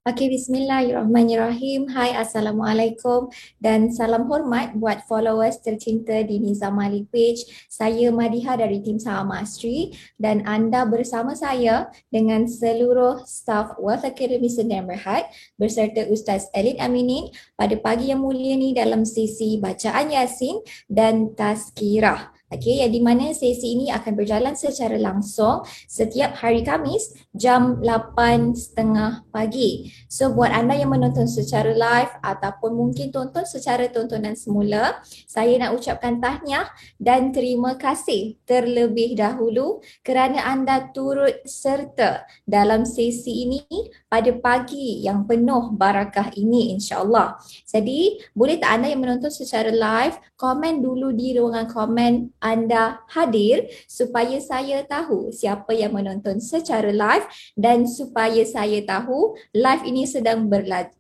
Okey, bismillahirrahmanirrahim. Hai, Assalamualaikum dan salam hormat buat followers tercinta di Nizam Malik Page. Saya Madiha dari tim Saham Astri dan anda bersama saya dengan seluruh staf Wealth Academy Sdn Bhd berserta Ustaz Elin Aminin pada pagi yang mulia ni dalam sesi bacaan Yasin dan Tazkirah. Okey, yang di mana sesi ini akan berjalan secara langsung setiap hari Khamis jam 8.30 pagi. So buat anda yang menonton secara live ataupun mungkin tonton secara tontonan semula, saya nak ucapkan tahniah dan terima kasih terlebih dahulu kerana anda turut serta dalam sesi ini pada pagi yang penuh barakah ini, insya-Allah. Jadi, boleh tak anda yang menonton secara live komen dulu di ruangan komen anda hadir supaya saya tahu siapa yang menonton secara live dan supaya saya tahu live ini sedang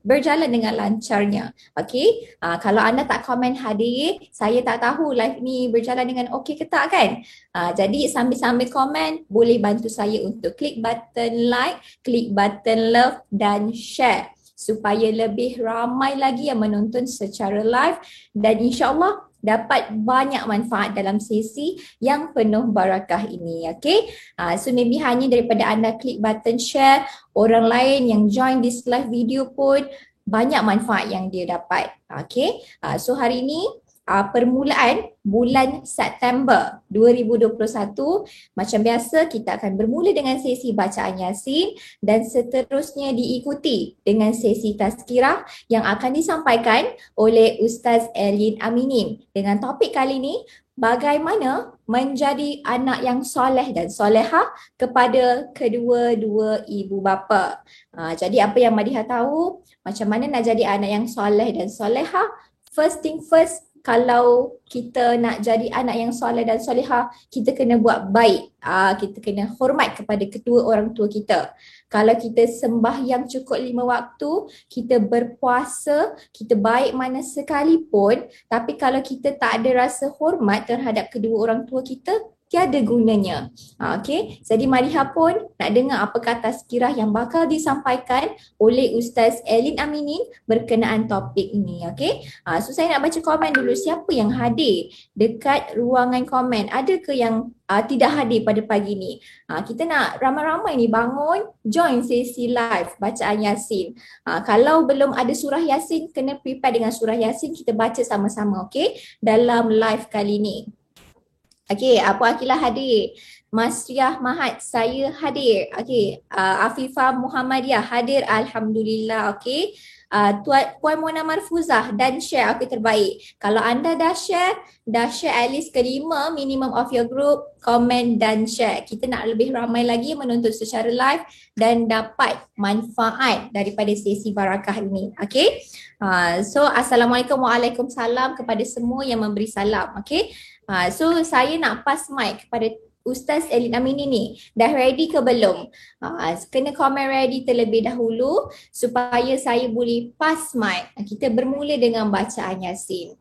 berjalan dengan lancarnya. Okey, kalau anda tak komen hadir, saya tak tahu live ni berjalan dengan okey ke tak kan? Jadi sambil-sambil komen, boleh bantu saya untuk klik button like, klik button love dan share supaya lebih ramai lagi yang menonton secara live dan insya-Allah dapat banyak manfaat dalam sesi yang penuh barakah ini. Okay? So maybe hanya daripada anda klik button share, orang lain yang join this live video pun banyak manfaat yang dia dapat. Okay? So hari ini permulaan bulan September 2021, macam biasa kita akan bermula dengan sesi bacaan Yasin dan seterusnya diikuti dengan sesi tazkirah yang akan disampaikan oleh Ustaz Elin Aminin. Dengan topik kali ini, bagaimana menjadi anak yang soleh dan solehah kepada kedua-dua ibu bapa. Jadi apa yang Madiha tahu, macam mana nak jadi anak yang soleh dan solehah? First thing first, kalau kita nak jadi anak yang soleh dan solehah, kita kena buat baik. Kita kena hormat kepada kedua orang tua kita. Kalau kita sembahyang cukup 5 waktu, kita berpuasa, kita baik mana sekalipun, tapi kalau kita tak ada rasa hormat terhadap kedua orang tua kita, tiada gunanya. Okay, jadi Mariha pun nak dengar apa kata tazkirah yang bakal disampaikan oleh Ustaz Elin Aminin berkenaan topik ini. Okay, so saya nak baca komen dulu. Siapa yang hadir dekat ruangan komen? Ada ke yang tidak hadir pada pagi ni? Kita nak ramai-ramai ni bangun, join sesi live bacaan Yasin. Kalau belum ada surah Yasin, kena prepare dengan surah Yasin, kita baca sama-sama, okay, dalam live kali ni. Okey, Abu Akilah hadir. Masriah Mahat, saya hadir. Okey, Afifah Muhammadiyah hadir, alhamdulillah. Okey. Puan Mona Marfuzah dan share, okey, terbaik. Kalau anda dah share at least kelima minimum of your group, komen dan share. Kita nak lebih ramai lagi menonton secara live dan dapat manfaat daripada sesi barakah ini. Okey. So Assalamualaikum, Waalaikumsalam kepada semua yang memberi salam. Okey. So saya nak pass mic kepada Ustaz Elin Aminin ni. Dah ready ke belum? Kena komen ready terlebih dahulu supaya saya boleh pass mic. Kita bermula dengan bacaan Yasin.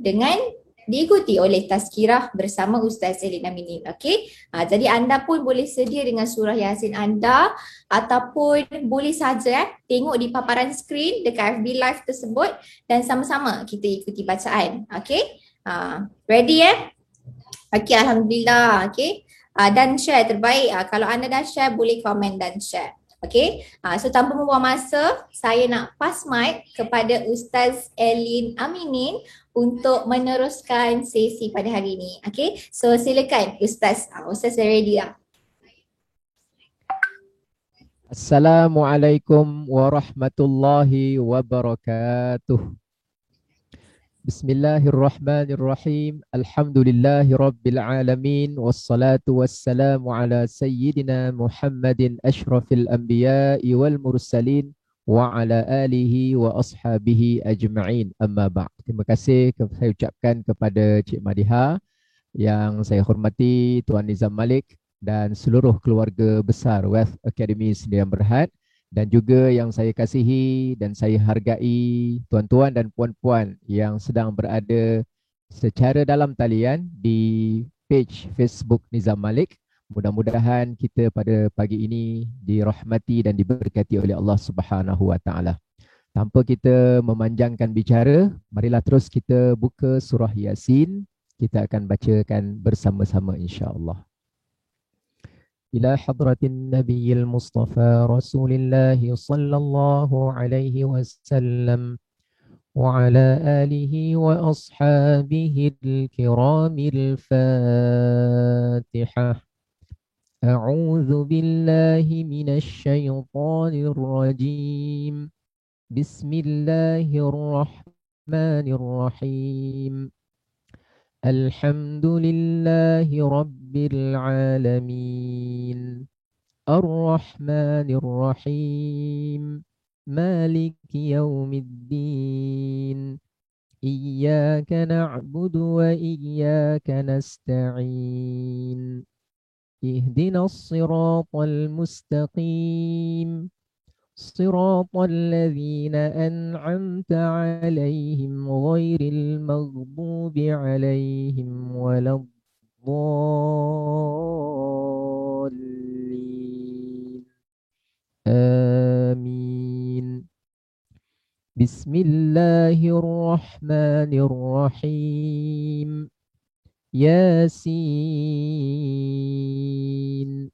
Dengan diikuti oleh tazkirah bersama Ustaz Elin Aminin. Okey? Jadi anda pun boleh sedia dengan surah Yasin anda ataupun boleh saja tengok di paparan skrin dekat FB Live tersebut dan sama-sama kita ikuti bacaan. Okey? Ready Okay, alhamdulillah. Okay, dan share terbaik. Kalau anda dah share, boleh komen dan share. Okay, so tanpa membuang masa, saya nak pass mic kepada Ustaz Elin Aminin untuk meneruskan sesi pada hari ini. Okay, so silakan Ustaz. Ustaz dah ready dah. Assalamualaikum warahmatullahi wabarakatuh. Bismillahirrahmanirrahim. Alhamdulillahi rabbil alamin. Wassalatu wassalamu ala sayyidina Muhammadin ashrafil anbiya'i wal mursalin wa ala alihi wa ashabihi ajma'in. Amma ba'd. Terima kasih saya ucapkan kepada Cik Madiha, yang saya hormati Tuan Nizam Malik dan seluruh keluarga besar Wealth Academy Sdn Bhd, dan juga yang saya kasihi dan saya hargai tuan-tuan dan puan-puan yang sedang berada secara dalam talian di page Facebook Nizam Malik Mudah-mudahan kita pada pagi ini dirahmati dan diberkati oleh Allah Subhanahu wa taala. Tanpa kita memanjangkan bicara, marilah terus kita buka surah Yasin. Kita akan bacakan bersama-sama insya-Allah. إلى حضرة النبي المصطفى رسول الله صلى الله عليه وسلم وعلى آله وأصحابه الكرام الفاتحة. أعوذ بالله من الشيطان الرجيم. بسم الله الرحمن الرحيم. الحمد لله رب العالمين الرحمن الرحيم مالك يوم الدين إياك نعبد وإياك نستعين اهدنا الصراط المستقيم صراط الذين أنعمت عليهم غير المغضوب عليهم ولا الضالين آمين. بسم الله الرحمن الرحيم. ياسين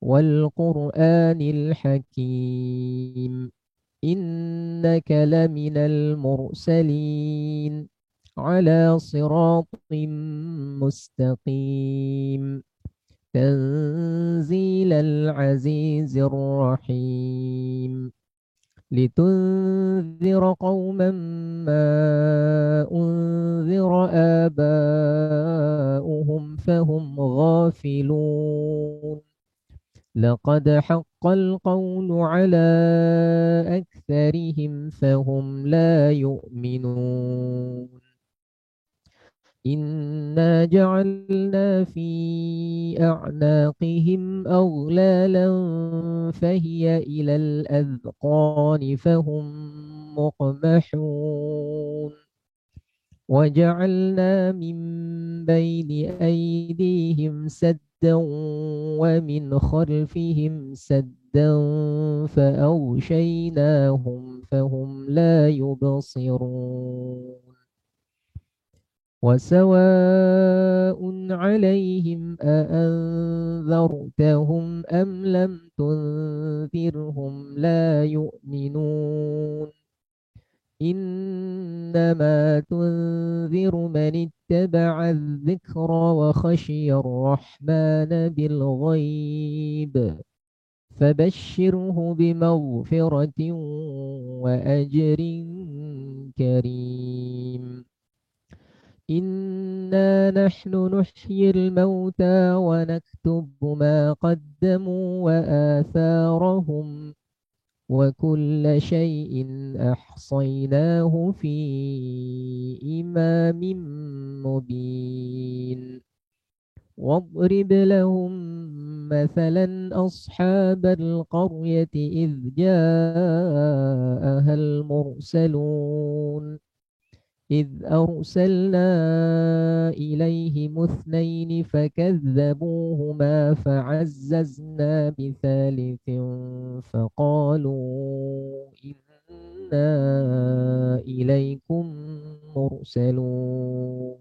والقرآن الحكيم إنك لمن المرسلين على صراط مستقيم تنزيل العزيز الرحيم لتنذر قوما ما أنذر آباؤهم فهم غافلون لقد حق القول على أكثرهم فهم لا يؤمنون إنا جعلنا في أعناقهم أغلالا فهي إلى الأذقان فهم مقمحون وجعلنا من بين أيديهم سدا ومن خلفهم سدا فأغشيناهم فهم لا يبصرون وسواء عليهم أأنذرتهم أم لم تنذرهم لا يؤمنون إنما تنذر من اتبع الذكر وخشي الرحمن بالغيب فبشره بمغفرة وأجر كريم إنا نحن نحيي الموتى ونكتب ما قدموا وآثارهم وكل شيء أحصيناه في إمام مبين واضرب لهم مثلا أصحاب القرية إذ جاءها المرسلون إذ أرسلنا إليهم اثنين فكذبوهما فعززنا بثالث فقالوا إنا إليكم مرسلون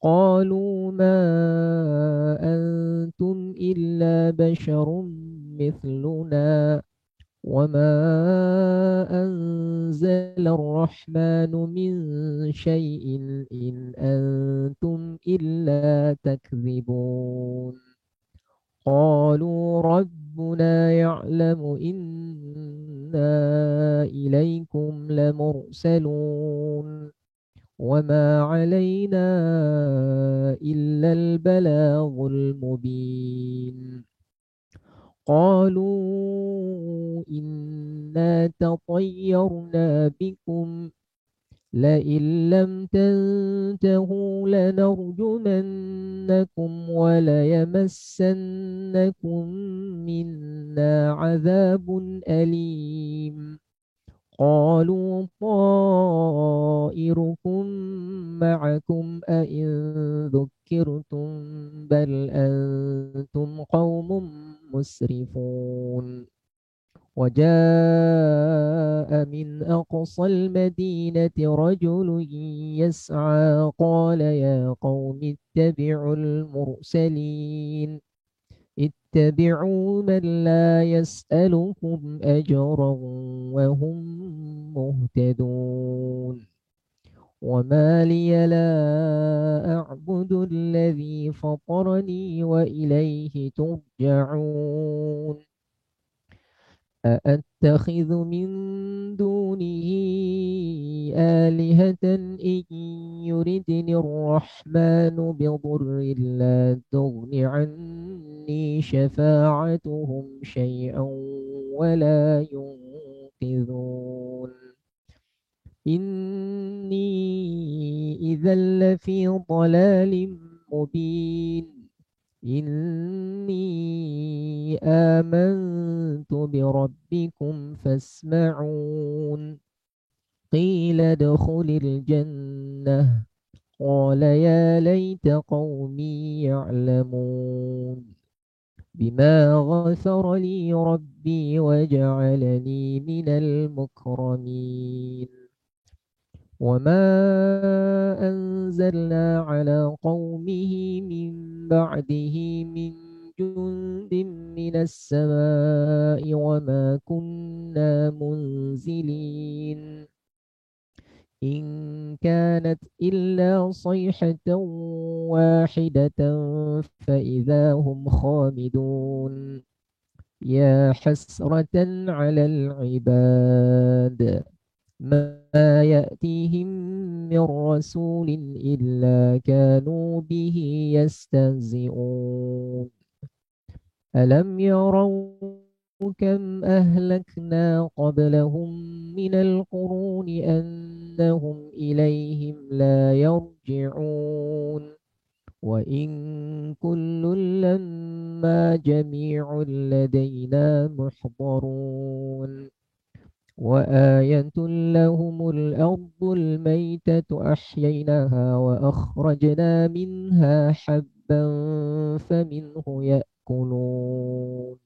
قالوا ما أنتم إلا بشر مثلنا وما أنزل الرحمن من شيء إن أنتم إلا تكذبون قالوا ربنا يعلم إنا إليكم لمرسلون وما علينا إلا البلاغ المبين قالوا إنا تطيرنا بكم لئن لم تنتهوا لنرجمنكم وليمسنكم منا عذاب أليم قالوا طائركم معكم أئن ذكرتم بل أنتم قوم مسرفون وجاء من أقصى المدينة رجل يسعى قال يا قوم اتبعوا المرسلين اتبعوا من لا يسألكم أجرا وهم مهتدون وما لي لا أعبد الذي فطرني وإليه ترجعون أأتخذ من دونه آلهة إن يردني الرحمن بضر لا تغن عني شفاعتهم شيئا ولا ينقذون إني إذا لفي ضلال مبين إني آمنت بربكم فاسمعون قيل ادخل الجنة قال يا ليت قومي يعلمون بما غفر لي ربي وجعلني من المكرمين وما أنزلنا على قومه من بعده من جند من السماء وما كنا منزلين إن كانت إلا صيحة واحدة فإذا هم خامدون يا حسرة على العباد ما يأتيهم من رسول إلا كانوا به يستهزئون ألم يروا كم أهلكنا قبلهم من القرون أنهم إليهم لا يرجعون وإن كل لما جميع لدينا محضرون وآية لهم الأرض الميتة أحييناها وأخرجنا منها حبا فمنه يأكلون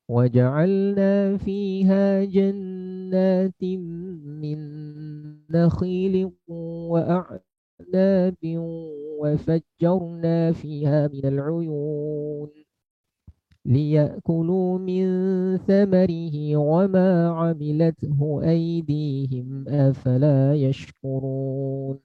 وجعلنا فيها جنات من نخيل وأعناب وفجرنا فيها من العيون ليأكلوا من ثمره وما عملته أيديهم أفلا يشكرون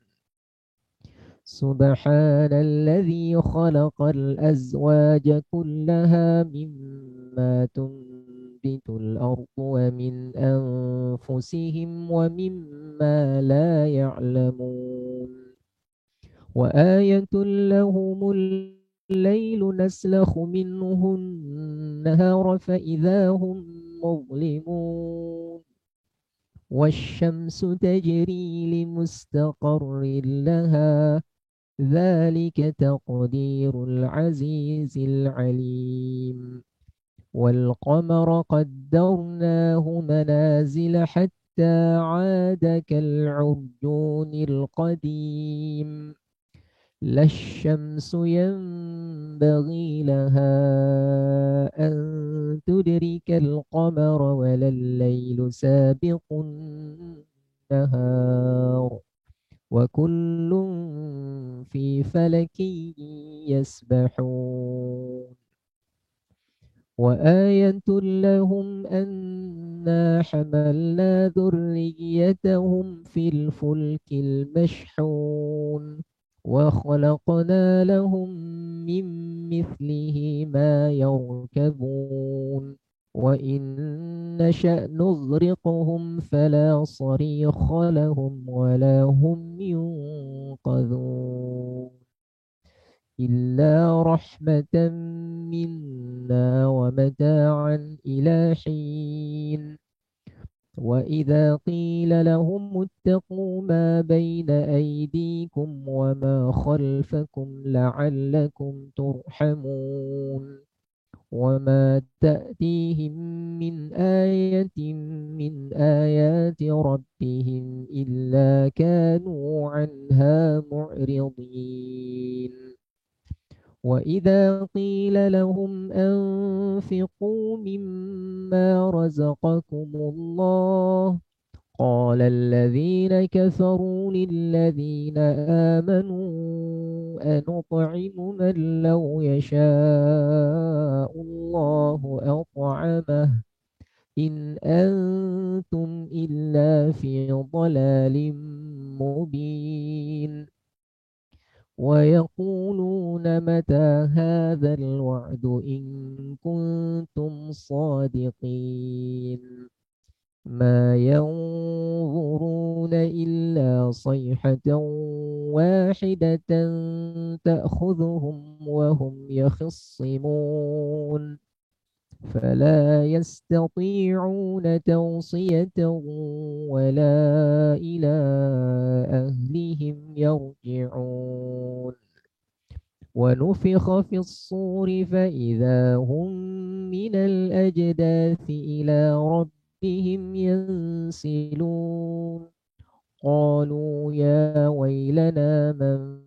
سبحان الذي خلق الأزواج كلها مما تنبت الأرض ومن أنفسهم ومما لا يعلمون وآية لهم الليل نسلخ منه النهار فإذا هم مظلمون والشمس تجري لمستقر لها ذلك تقدير العزيز العليم والقمر قدرناه منازل حتى عاد كالعرجون القديم لا الشمس ينبغي لها أن تدرك القمر ولا الليل سابق النهار وكل في فلك يسبحون وآية لهم أنا حملنا ذريتهم في الفلك المشحون وخلقنا لهم من مثله ما يركبون وإن نشأ نغرقهم فلا صريخ لهم ولا هم ينقذون إلا رحمة منا ومتاعا إلى حين وإذا قيل لهم اتقوا ما بين أيديكم وما خلفكم لعلكم ترحمون وما تأتيهم من آية من آيات ربهم إلا كانوا عنها معرضين. وإذا قيل لهم أنفقوا مما رزقكم الله قال الذين كفروا للذين آمنوا أنطعم من لو يشاء الله أطعمه إن أنتم إلا في ضلال مبين. ويقولون متى هذا الوعد إن كنتم صادقين. ما ينظرون إلا صيحة واحدة تأخذهم وهم يخصمون فلا يستطيعون توصية ولا إلى أهلهم يرجعون. ونفخ في الصور فإذا هم من الأجداث إلى ربهم ينسلون. قالوا يا ويلنا من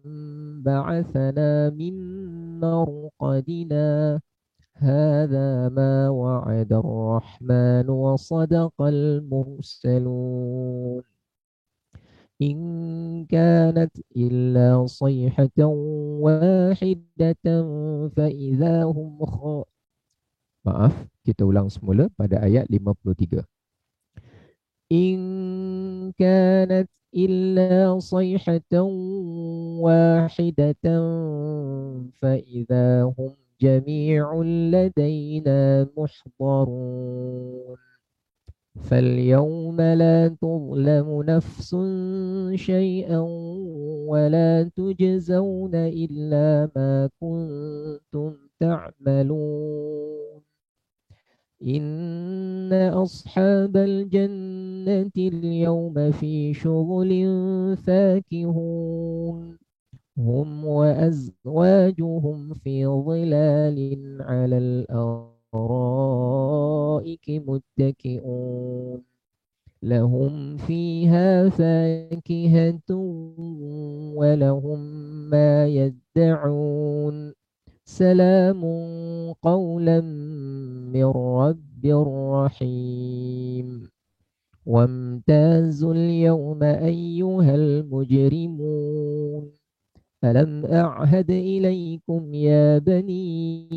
بعثنا من مرقدنا هذا ما وعد الرحمن وصدق المرسلون. إن كانت إلا صيحة واحدة فإذا هم Maaf, kita ulang semula pada ayat 53. إن كانت إلا صيحة واحدة فإذا هم جميع لدينا محضرون. فاليوم لا تظلم نفس شيئا ولا تجزون إلا ما كنتم تعملون. إن أصحاب الجنة اليوم في شغل فاكهون هم وأزواجهم في ظلال على الأرائك متكئون لهم فيها فاكهة ولهم ما يدعون سلام قولا من رب رحيم. وامتازوا اليوم أيها المجرمون ألم أعهد إليكم يا بني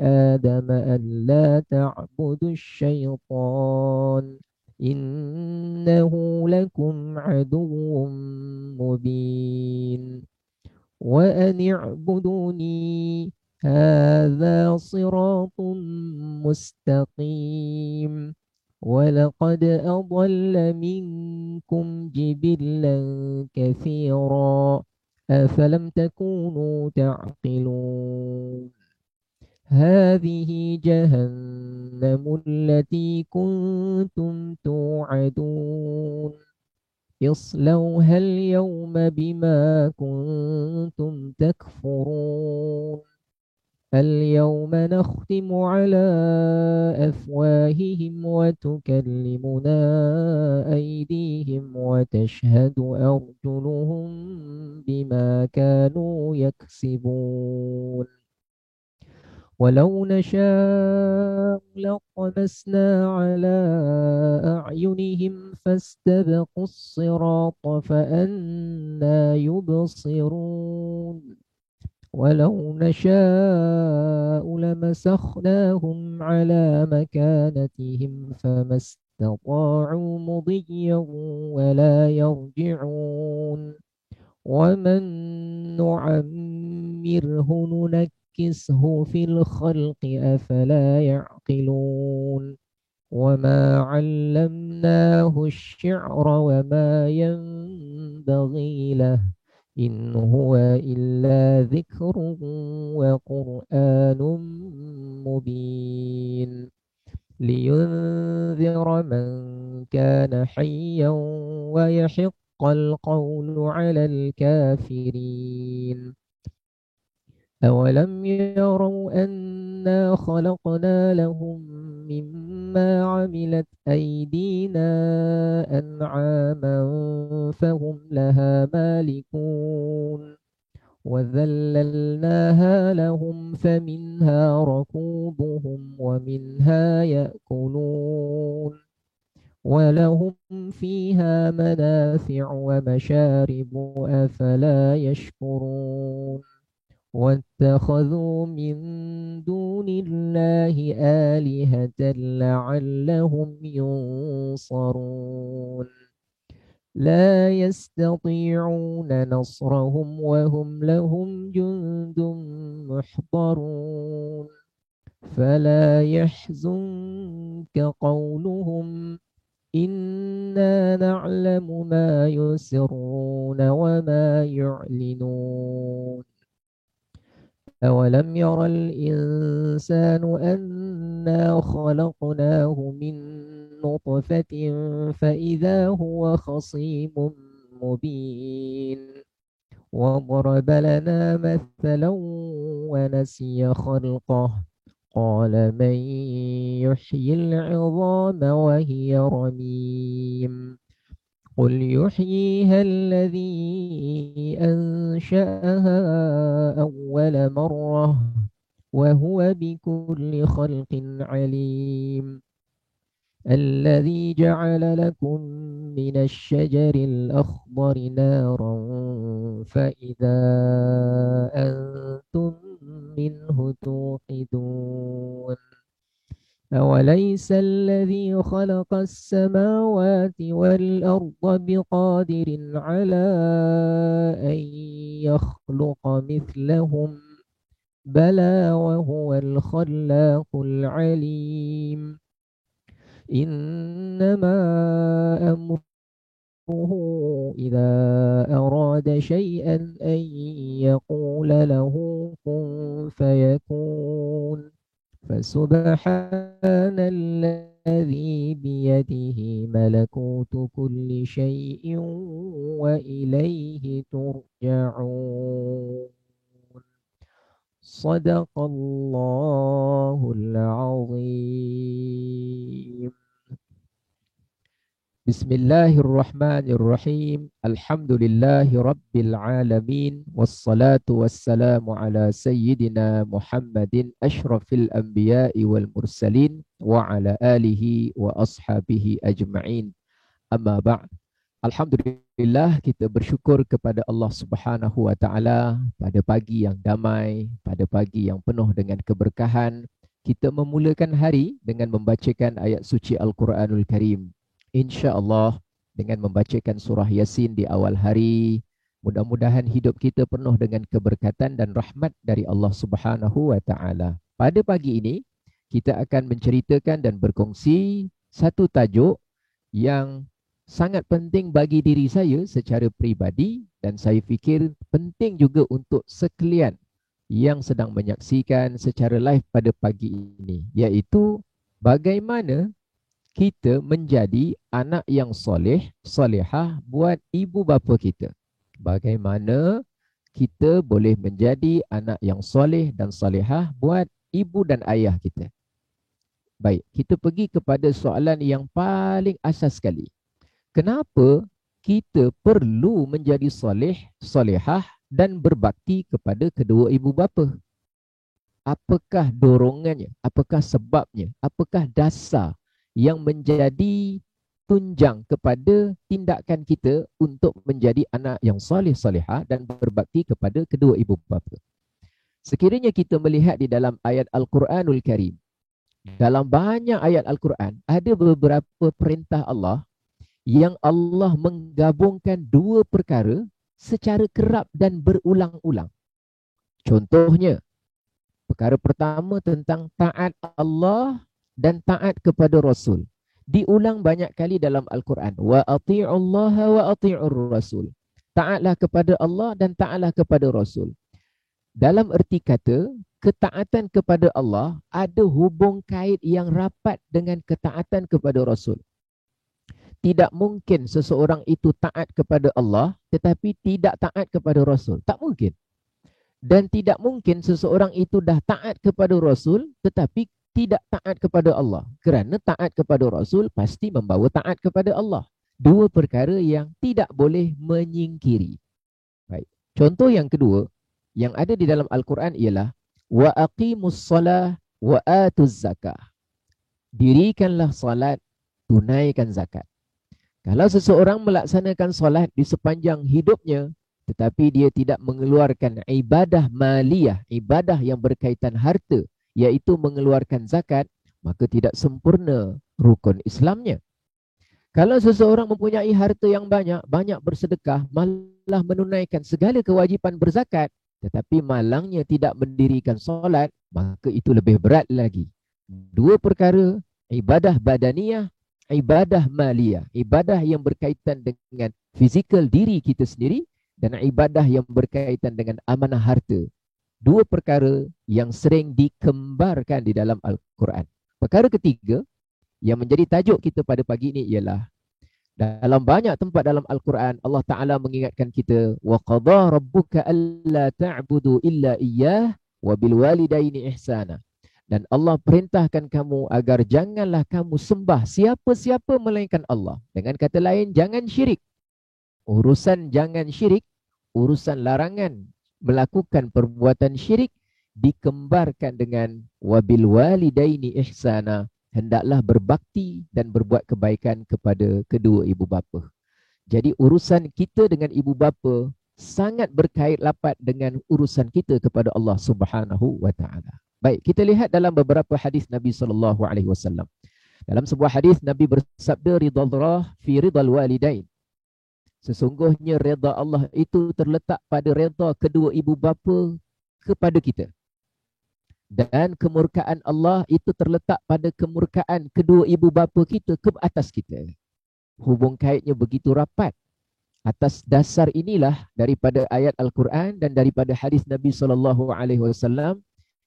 آدم ألا تعبدوا الشيطان إنه لكم عدو مبين. وأن اعبدوني هذا صراط مستقيم. ولقد أضل منكم جبلا كثيرا أفلم تكونوا تعقلون. هذه جهنم التي كنتم توعدون اصلوها اليوم بما كنتم تكفرون. اليوم نختم على أفواههم وتكلمنا أيديهم وتشهد أرجلهم بما كانوا يكسبون. ولو نشاء لطمسنا على أعينهم فاستبقوا الصراط فأنى يبصرون. ولو نشاء لمسخناهم على مكانتهم فما استطاعوا مضيا ولا يرجعون. ومن نعمره ننكسه في الخلق أفلا يعقلون. وما علمناه الشعر وما ينبغي له إن هو إلا ذكر وقرآن مبين لينذر من كان حيا ويحق القول على الكافرين. أولم يروا أن إنا خلقنا لهم مما عملت أيدينا أنعاما فهم لها مالكون وذللناها لهم فمنها ركوبهم ومنها يأكلون ولهم فيها منافع ومشارب أفلا يشكرون واتخذوا من دون الله آلهة لعلهم ينصرون لا يستطيعون نصرهم وهم لهم جند محضرون فلا يحزنك قولهم إنا نعلم ما يسرون وما يعلنون أولم ير الإنسان أنا خلقناه من نطفة فإذا هو خصيم مبين وضرب لنا مثلا ونسي خلقه قال من يحيي العظام وهي رميم قل يحييها الذي أنشأها أول مرة وهو بكل خلق عليم الذي جعل لكم من الشجر الأخضر نارا فإذا أنتم منه توقدون أوليس الذي خلق السماوات والأرض بقادر على أن يخلق مثلهم بلى وهو الخلاق العليم إنما أمره إذا أراد شيئا أن يقول له كن فيكون فسبحان الذي بيده ملكوت كل شيء وإليه ترجعون صدق الله العظيم. Bismillahirrahmanirrahim. Alhamdulillahi Rabbil Alamin. Wassalatu wassalamu ala Sayyidina Muhammadin ashrafil anbiya'i wal mursalin wa ala alihi wa ashabihi ajma'in. Amma ba'd. Alhamdulillah, kita bersyukur kepada Allah Subhanahu wa taala pada pagi yang damai, pada pagi yang penuh dengan keberkahan. Kita memulakan hari dengan membacakan ayat suci Al-Quranul Karim. InsyaAllah dengan membacakan surah Yasin di awal hari, mudah-mudahan hidup kita penuh dengan keberkatan dan rahmat dari Allah Subhanahu wa taala. Pada pagi ini kita akan menceritakan dan berkongsi satu tajuk yang sangat penting bagi diri saya secara peribadi dan saya fikir penting juga untuk sekalian yang sedang menyaksikan secara live pada pagi ini, iaitu bagaimana kita menjadi anak yang soleh, solehah buat ibu bapa kita. Bagaimana kita boleh menjadi anak yang soleh dan solehah buat ibu dan ayah kita. Baik, kita pergi kepada soalan yang paling asas sekali. Kenapa kita perlu menjadi soleh, solehah dan berbakti kepada kedua ibu bapa? Apakah dorongannya? Apakah sebabnya? Apakah dasar yang menjadi tunjang kepada tindakan kita untuk menjadi anak yang soleh solehah dan berbakti kepada kedua ibu bapa? Sekiranya kita melihat di dalam ayat Al-Quranul Karim, dalam banyak ayat Al-Quran ada beberapa perintah Allah yang Allah menggabungkan dua perkara secara kerap dan berulang-ulang. Contohnya, perkara pertama tentang taat Allah dan taat kepada Rasul. Diulang banyak kali dalam Al-Quran. Wa ati'ullaha wa ati'ur Rasul. Taatlah kepada Allah dan taatlah kepada Rasul. Dalam erti kata, ketaatan kepada Allah ada hubung kait yang rapat dengan ketaatan kepada Rasul. Tidak mungkin seseorang itu taat kepada Allah tetapi tidak taat kepada Rasul. Tak mungkin. Dan tidak mungkin seseorang itu dah taat kepada Rasul tetapi tidak taat kepada Allah. Kerana taat kepada Rasul pasti membawa taat kepada Allah. Dua perkara yang tidak boleh menyingkiri. Baik. Contoh yang kedua yang ada di dalam Al-Quran ialah wa aqimus salah wa atuz zakah. Dirikanlah salat, tunaikan zakat. Kalau seseorang melaksanakan solat di sepanjang hidupnya tetapi dia tidak mengeluarkan ibadah maliyah, ibadah yang berkaitan harta, iaitu mengeluarkan zakat, maka tidak sempurna rukun Islamnya. Kalau seseorang mempunyai harta yang banyak, banyak bersedekah, malah menunaikan segala kewajipan berzakat, tetapi malangnya tidak mendirikan solat, maka itu lebih berat lagi. Dua perkara, ibadah badaniyah, ibadah maliyah, ibadah yang berkaitan dengan fizikal diri kita sendiri, dan ibadah yang berkaitan dengan amanah harta. Dua perkara yang sering dikembarkan di dalam Al-Quran. Perkara ketiga yang menjadi tajuk kita pada pagi ini ialah dalam banyak tempat dalam Al-Quran Allah Ta'ala mengingatkan kita wa qadha rabbuka alla ta'budu illa iyyah wa bil walidaini ihsana. Dan Allah perintahkan kamu agar janganlah kamu sembah siapa-siapa melainkan Allah. Dengan kata lain, jangan syirik. Urusan jangan syirik, urusan larangan melakukan perbuatan syirik dikembarkan dengan wabil walidaini ihsana, hendaklah berbakti dan berbuat kebaikan kepada kedua ibu bapa. Jadi urusan kita dengan ibu bapa sangat berkait rapat dengan urusan kita kepada Allah Subhanahu wa taala. Baik, kita lihat dalam beberapa hadis Nabi SAW. Dalam sebuah hadis Nabi bersabda ridallah fi ridal walidain. Sesungguhnya redha Allah itu terletak pada redha kedua ibu bapa kepada kita. Dan kemurkaan Allah itu terletak pada kemurkaan kedua ibu bapa kita ke atas kita. Hubung kaitnya begitu rapat. Atas dasar inilah daripada ayat Al-Quran dan daripada hadis Nabi SAW,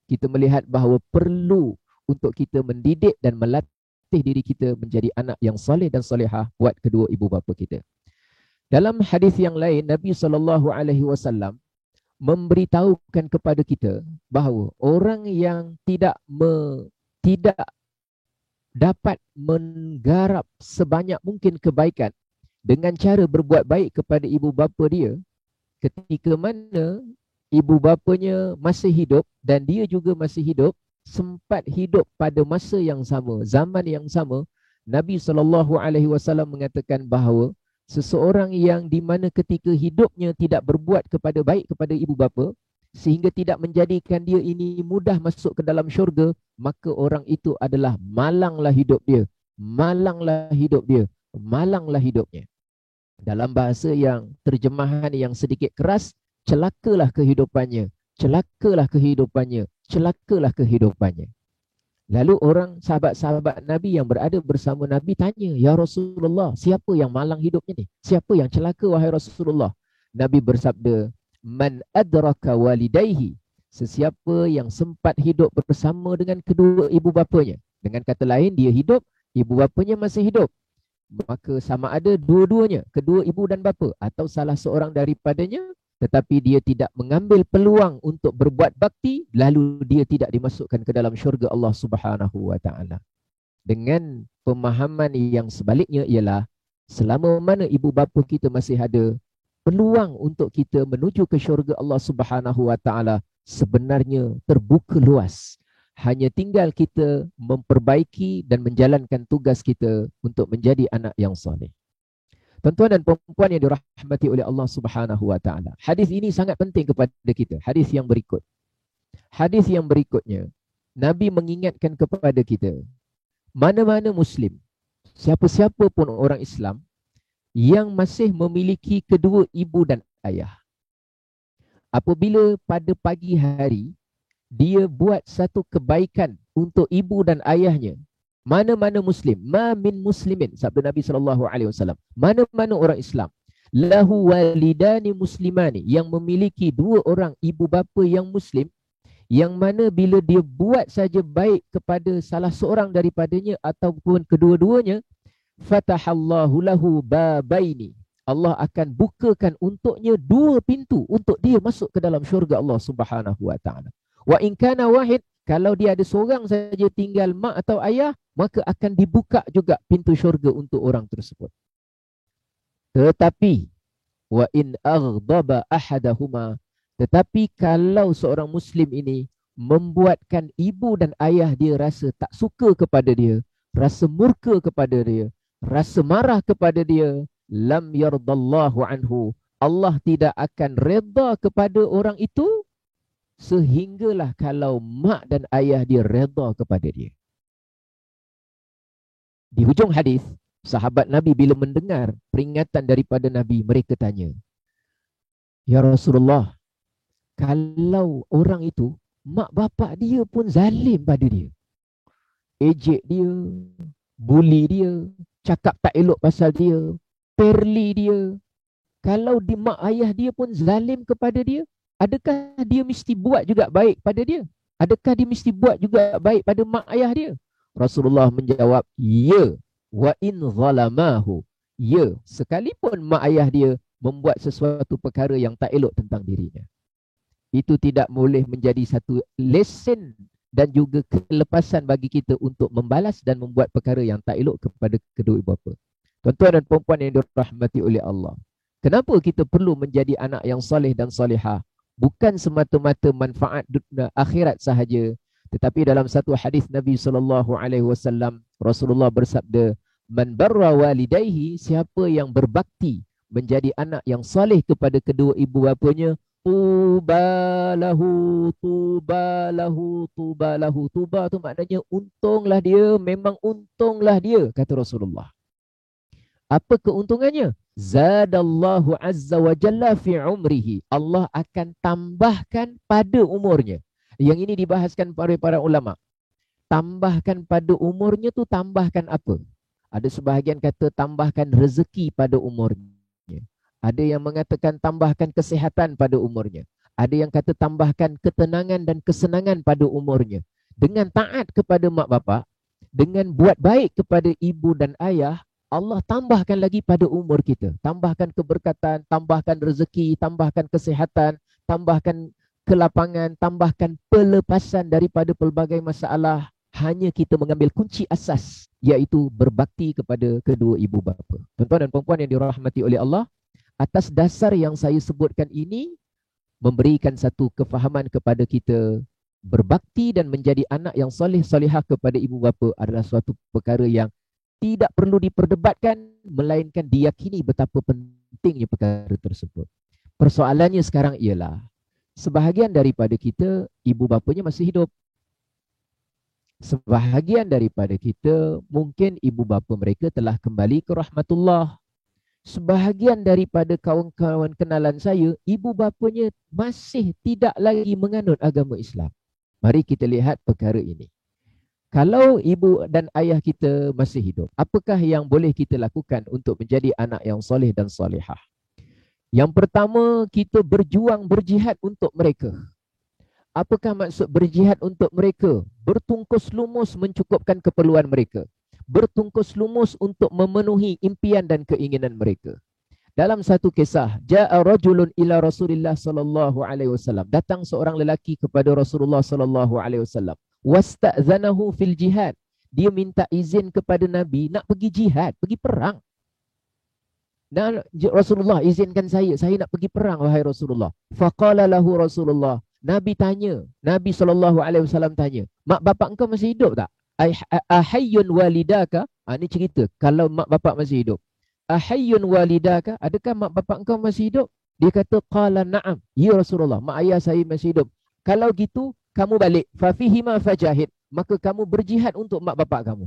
kita melihat bahawa perlu untuk kita mendidik dan melatih diri kita menjadi anak yang soleh dan solehah buat kedua ibu bapa kita. Dalam hadis yang lain, Nabi SAW memberitahukan kepada kita bahawa orang yang tidak dapat menggarap sebanyak mungkin kebaikan dengan cara berbuat baik kepada ibu bapa dia, ketika mana ibu bapanya masih hidup dan dia juga masih hidup, sempat hidup pada masa yang sama, zaman yang sama, Nabi SAW mengatakan bahawa seseorang yang di mana ketika hidupnya tidak berbuat kepada baik kepada ibu bapa sehingga tidak menjadikan dia ini mudah masuk ke dalam syurga, maka orang itu adalah malanglah hidup dia, malanglah hidup dia, malanglah hidupnya. Dalam bahasa yang terjemahan yang sedikit keras, celakalah kehidupannya, celakalah kehidupannya, celakalah kehidupannya. Lalu orang sahabat-sahabat Nabi yang berada bersama Nabi tanya, ya Rasulullah, siapa yang malang hidupnya ni? Siapa yang celaka wahai Rasulullah? Nabi bersabda, man adraka walidayhi, sesiapa yang sempat hidup bersama dengan kedua ibu bapanya. Dengan kata lain, dia hidup, ibu bapanya masih hidup. Maka sama ada dua-duanya, kedua ibu dan bapa, atau salah seorang daripadanya, tetapi dia tidak mengambil peluang untuk berbuat bakti, lalu dia tidak dimasukkan ke dalam syurga Allah Subhanahu wa taala. Dengan pemahaman yang sebaliknya ialah selama mana ibu bapa kita masih ada, peluang untuk kita menuju ke syurga Allah Subhanahu wa taala sebenarnya terbuka luas. Hanya tinggal kita memperbaiki dan menjalankan tugas kita untuk menjadi anak yang soleh. Tuan-tuan dan puan yang dirahmati oleh Allah Subhanahu wa taala. Hadis ini sangat penting kepada kita. Hadis yang berikut. Hadis yang berikutnya, Nabi mengingatkan kepada kita, mana-mana muslim, siapa-siapa pun orang Islam yang masih memiliki kedua ibu dan ayah, apabila pada pagi hari dia buat satu kebaikan untuk ibu dan ayahnya, mana-mana muslim, ma min muslimin, sabda Nabi SAW, mana-mana orang Islam, lahu walidani muslimani, yang memiliki dua orang ibu bapa yang muslim, yang mana bila dia buat saja baik kepada salah seorang daripadanya ataupun kedua-duanya, fatahallahu lahu babaini, Allah akan bukakan untuknya 2 pintu untuk dia masuk ke dalam syurga Allah Subhanahu wa taala. Wa in kana wahid, kalau dia ada seorang saja tinggal mak atau ayah, maka akan dibuka juga pintu syurga untuk orang tersebut. Tetapi wa in aghdaba ahadahuma, tetapi kalau seorang muslim ini membuatkan ibu dan ayah dia rasa tak suka kepada dia, rasa murka kepada dia, rasa marah kepada dia, lam yardallahu anhu, Allah tidak akan redha kepada orang itu sehinggalah kalau mak dan ayah dia redha kepada dia. Di hujung hadis, sahabat Nabi bila mendengar peringatan daripada Nabi, mereka tanya, "Ya Rasulullah, kalau orang itu mak bapak dia pun zalim pada dia, ejek dia, bully dia, cakap tak elok pasal dia, perli dia, kalau di mak ayah dia pun zalim kepada dia, adakah dia mesti buat juga baik pada dia? Adakah dia mesti buat juga baik pada mak ayah dia?" Rasulullah menjawab, "Ya, wa in zalamahu." Ya, sekalipun mak ayah dia membuat sesuatu perkara yang tak elok tentang dirinya, itu tidak boleh menjadi satu lesen dan juga kelepasan bagi kita untuk membalas dan membuat perkara yang tak elok kepada kedua ibu bapa. Tuan-tuan dan puan-puan yang dirahmati oleh Allah, kenapa kita perlu menjadi anak yang soleh dan solehah? Bukan semata-mata manfaat dunia akhirat sahaja, tetapi dalam satu hadis Nabi SAW, Rasulullah bersabda, "Man barra walidayhi," siapa yang berbakti menjadi anak yang soleh kepada kedua ibu bapanya, tuba lahu, tuba lahu, tuba lahu. Tuba tu maknanya untunglah dia, memang untunglah dia, kata Rasulullah. Apa keuntungannya? Zadallahu azza wa jalla fi umrihi. Allah akan tambahkan pada umurnya. Yang ini dibahaskan oleh para ulama. Tambahkan pada umurnya tu tambahkan apa? Ada sebahagian kata tambahkan rezeki pada umurnya. Ada yang mengatakan tambahkan kesihatan pada umurnya. Ada yang kata tambahkan ketenangan dan kesenangan pada umurnya. Dengan taat kepada mak bapak, dengan buat baik kepada ibu dan ayah, Allah tambahkan lagi pada umur kita. Tambahkan keberkatan, tambahkan rezeki, tambahkan kesihatan, tambahkan kelapangan, tambahkan pelepasan daripada pelbagai masalah. Hanya kita mengambil kunci asas, iaitu berbakti kepada kedua ibu bapa. Tuan-tuan dan puan-puan yang dirahmati oleh Allah, atas dasar yang saya sebutkan ini, memberikan satu kefahaman kepada kita, berbakti dan menjadi anak yang soleh solehah kepada ibu bapa adalah suatu perkara yang tidak perlu diperdebatkan, melainkan diyakini betapa pentingnya perkara tersebut. Persoalannya sekarang ialah, sebahagian daripada kita, ibu bapanya masih hidup. Sebahagian daripada kita, mungkin ibu bapa mereka telah kembali ke rahmatullah. Sebahagian daripada kawan-kawan kenalan saya, ibu bapanya masih tidak lagi menganut agama Islam. Mari kita lihat perkara ini. Kalau ibu dan ayah kita masih hidup, apakah yang boleh kita lakukan untuk menjadi anak yang soleh dan solehah? Yang pertama, kita berjuang berjihad untuk mereka. Apakah maksud berjihad untuk mereka? Bertungkus lumus mencukupkan keperluan mereka. Bertungkus lumus untuk memenuhi impian dan keinginan mereka. Dalam satu kisah, ja'a rajulun ila Rasulillah sallallahu alaihi wasallam. Datang seorang lelaki kepada Rasulullah sallallahu alaihi wasallam. Wasta'zanahu fil jihad. Dia minta izin kepada Nabi nak pergi jihad, pergi perang. Dan Rasulullah, izinkan saya nak pergi perang wahai Rasulullah. Faqala lahu Rasulullah. Nabi tanya, Nabi SAW tanya, mak bapak engkau masih hidup tak? Ahayyun walidaka? Ini cerita, kalau mak bapak masih hidup. Ahayyun walidaka? Adakah mak bapak engkau masih hidup? Dia kata, qala na'am. Ya Rasulullah, mak ayah saya masih hidup. Kalau gitu, kamu balik. Fafihima fajahid. Maka kamu berjihad untuk mak bapak kamu.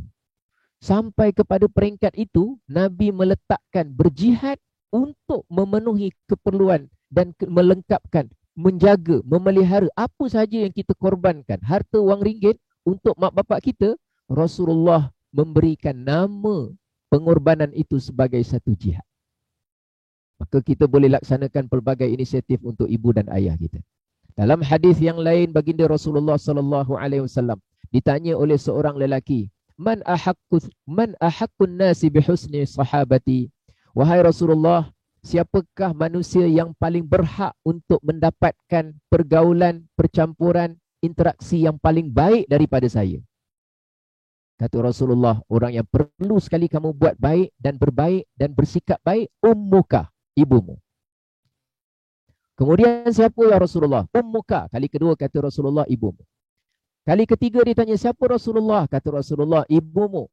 Sampai kepada peringkat itu, Nabi meletakkan berjihad untuk memenuhi keperluan dan melengkapkan, menjaga, memelihara apa sahaja yang kita korbankan, harta wang ringgit untuk mak bapak kita. Rasulullah memberikan nama pengorbanan itu sebagai satu jihad. Maka kita boleh laksanakan pelbagai inisiatif untuk ibu dan ayah kita. Dalam hadis yang lain, baginda Rasulullah SAW ditanya oleh seorang lelaki, Man ahaqqun nasi bihusni sahabati. Wahai Rasulullah, siapakah manusia yang paling berhak untuk mendapatkan pergaulan, percampuran, interaksi yang paling baik daripada saya? Kata Rasulullah, orang yang perlu sekali kamu buat baik dan berbaik dan bersikap baik, ummuka, ibumu. Kemudian siapa ya Rasulullah? Ummuka. Kali kedua kata Rasulullah, ibumu. Kali ketiga dia tanya, siapa Rasulullah? Kata Rasulullah, ibumu.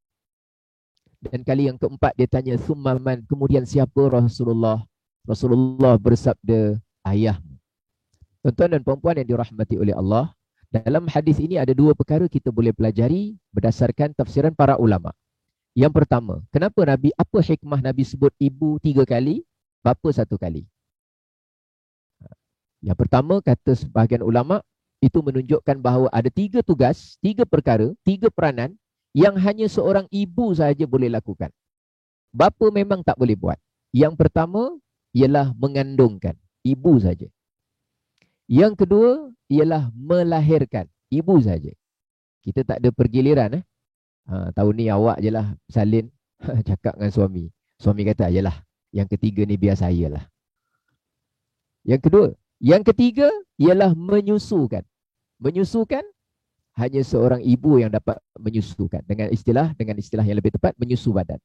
Dan kali yang keempat dia tanya, summa man, kemudian siapa Rasulullah? Rasulullah bersabda, ayahmu. Tuan-tuan dan puan-puan yang dirahmati oleh Allah, dalam hadis ini ada dua perkara kita boleh pelajari berdasarkan tafsiran para ulama. Yang pertama, kenapa Nabi, apa hikmah Nabi sebut ibu 3 kali, bapa 1 kali? Yang pertama, kata sebahagian ulama, itu menunjukkan bahawa ada 3 tugas, 3 perkara, 3 peranan yang hanya seorang ibu sahaja boleh lakukan. Bapa memang tak boleh buat. Yang pertama ialah mengandungkan, ibu saja. Yang kedua ialah melahirkan, ibu saja. Kita tak ada pergiliran. Tahun ni awak je lah salin cakap dengan suami. Suami kata, yalah, yang ketiga ni biar saya lah. Yang kedua. Yang ketiga ialah menyusukan. Menyusukan, hanya seorang ibu yang dapat menyusukan. Dengan istilah yang lebih tepat, menyusu badan.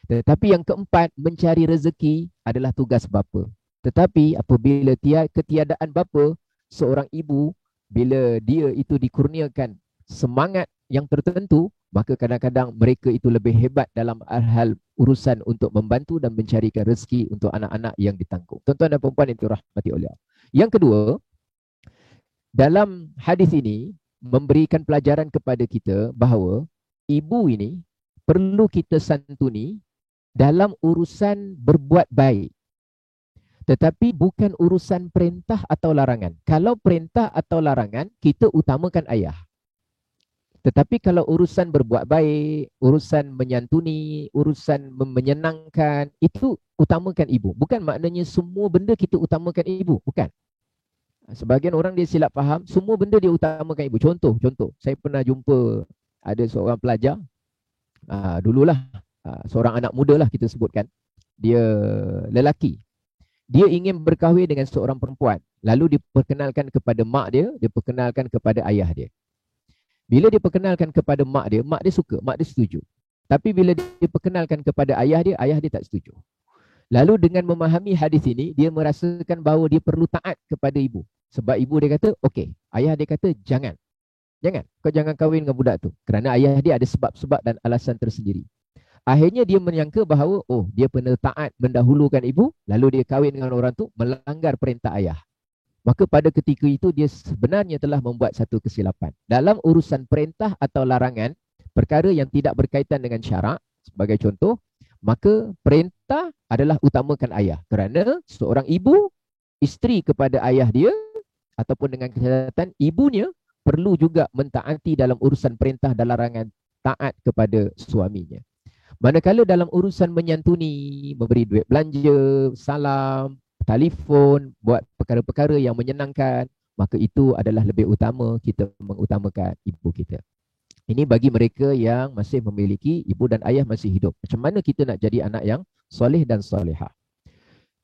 Tetapi yang keempat, mencari rezeki adalah tugas bapa. Tetapi apabila ketiadaan bapa, seorang ibu, bila dia itu dikurniakan semangat yang tertentu, maka kadang-kadang mereka itu lebih hebat dalam hal urusan untuk membantu dan mencarikan rezeki untuk anak-anak yang ditanggung. Tuan-tuan dan puan-puan yang dirahmati oleh Allah. Yang kedua, dalam hadis ini memberikan pelajaran kepada kita bahawa ibu ini perlu kita santuni dalam urusan berbuat baik. Tetapi bukan urusan perintah atau larangan. Kalau perintah atau larangan, kita utamakan ayah. Tetapi kalau urusan berbuat baik, urusan menyantuni, urusan menyenangkan, itu utamakan ibu. Bukan maknanya semua benda kita utamakan ibu. Bukan. Sebahagian orang dia silap faham, semua benda dia utamakan ibu. Contoh, saya pernah jumpa ada seorang pelajar, dululah, seorang anak muda lah kita sebutkan. Dia lelaki. Dia ingin berkahwin dengan seorang perempuan. Lalu diperkenalkan kepada mak dia perkenalkan kepada ayah dia. Bila dia perkenalkan kepada mak dia suka, mak dia setuju. Tapi bila dia perkenalkan kepada ayah dia tak setuju. Lalu dengan memahami hadis ini, dia merasakan bahawa dia perlu taat kepada ibu. Sebab ibu dia kata, okey. Ayah dia kata, jangan. Kau jangan kahwin dengan budak tu. Kerana ayah dia ada sebab-sebab dan alasan tersendiri. Akhirnya dia menyangka bahawa, dia pernah taat mendahulukan ibu, lalu dia kahwin dengan orang tu, melanggar perintah ayah. Maka pada ketika itu dia sebenarnya telah membuat satu kesilapan. Dalam urusan perintah atau larangan, perkara yang tidak berkaitan dengan syarak, sebagai contoh, maka perintah adalah utamakan ayah. Kerana seorang ibu, isteri kepada ayah dia, ataupun dengan catatan ibunya, perlu juga mentaati dalam urusan perintah dan larangan, taat kepada suaminya. Manakala dalam urusan menyantuni, memberi duit belanja, salam, telefon, buat perkara-perkara yang menyenangkan, maka itu adalah lebih utama kita mengutamakan ibu kita. Ini bagi mereka yang masih memiliki ibu dan ayah masih hidup. Macam mana kita nak jadi anak yang soleh dan solehah?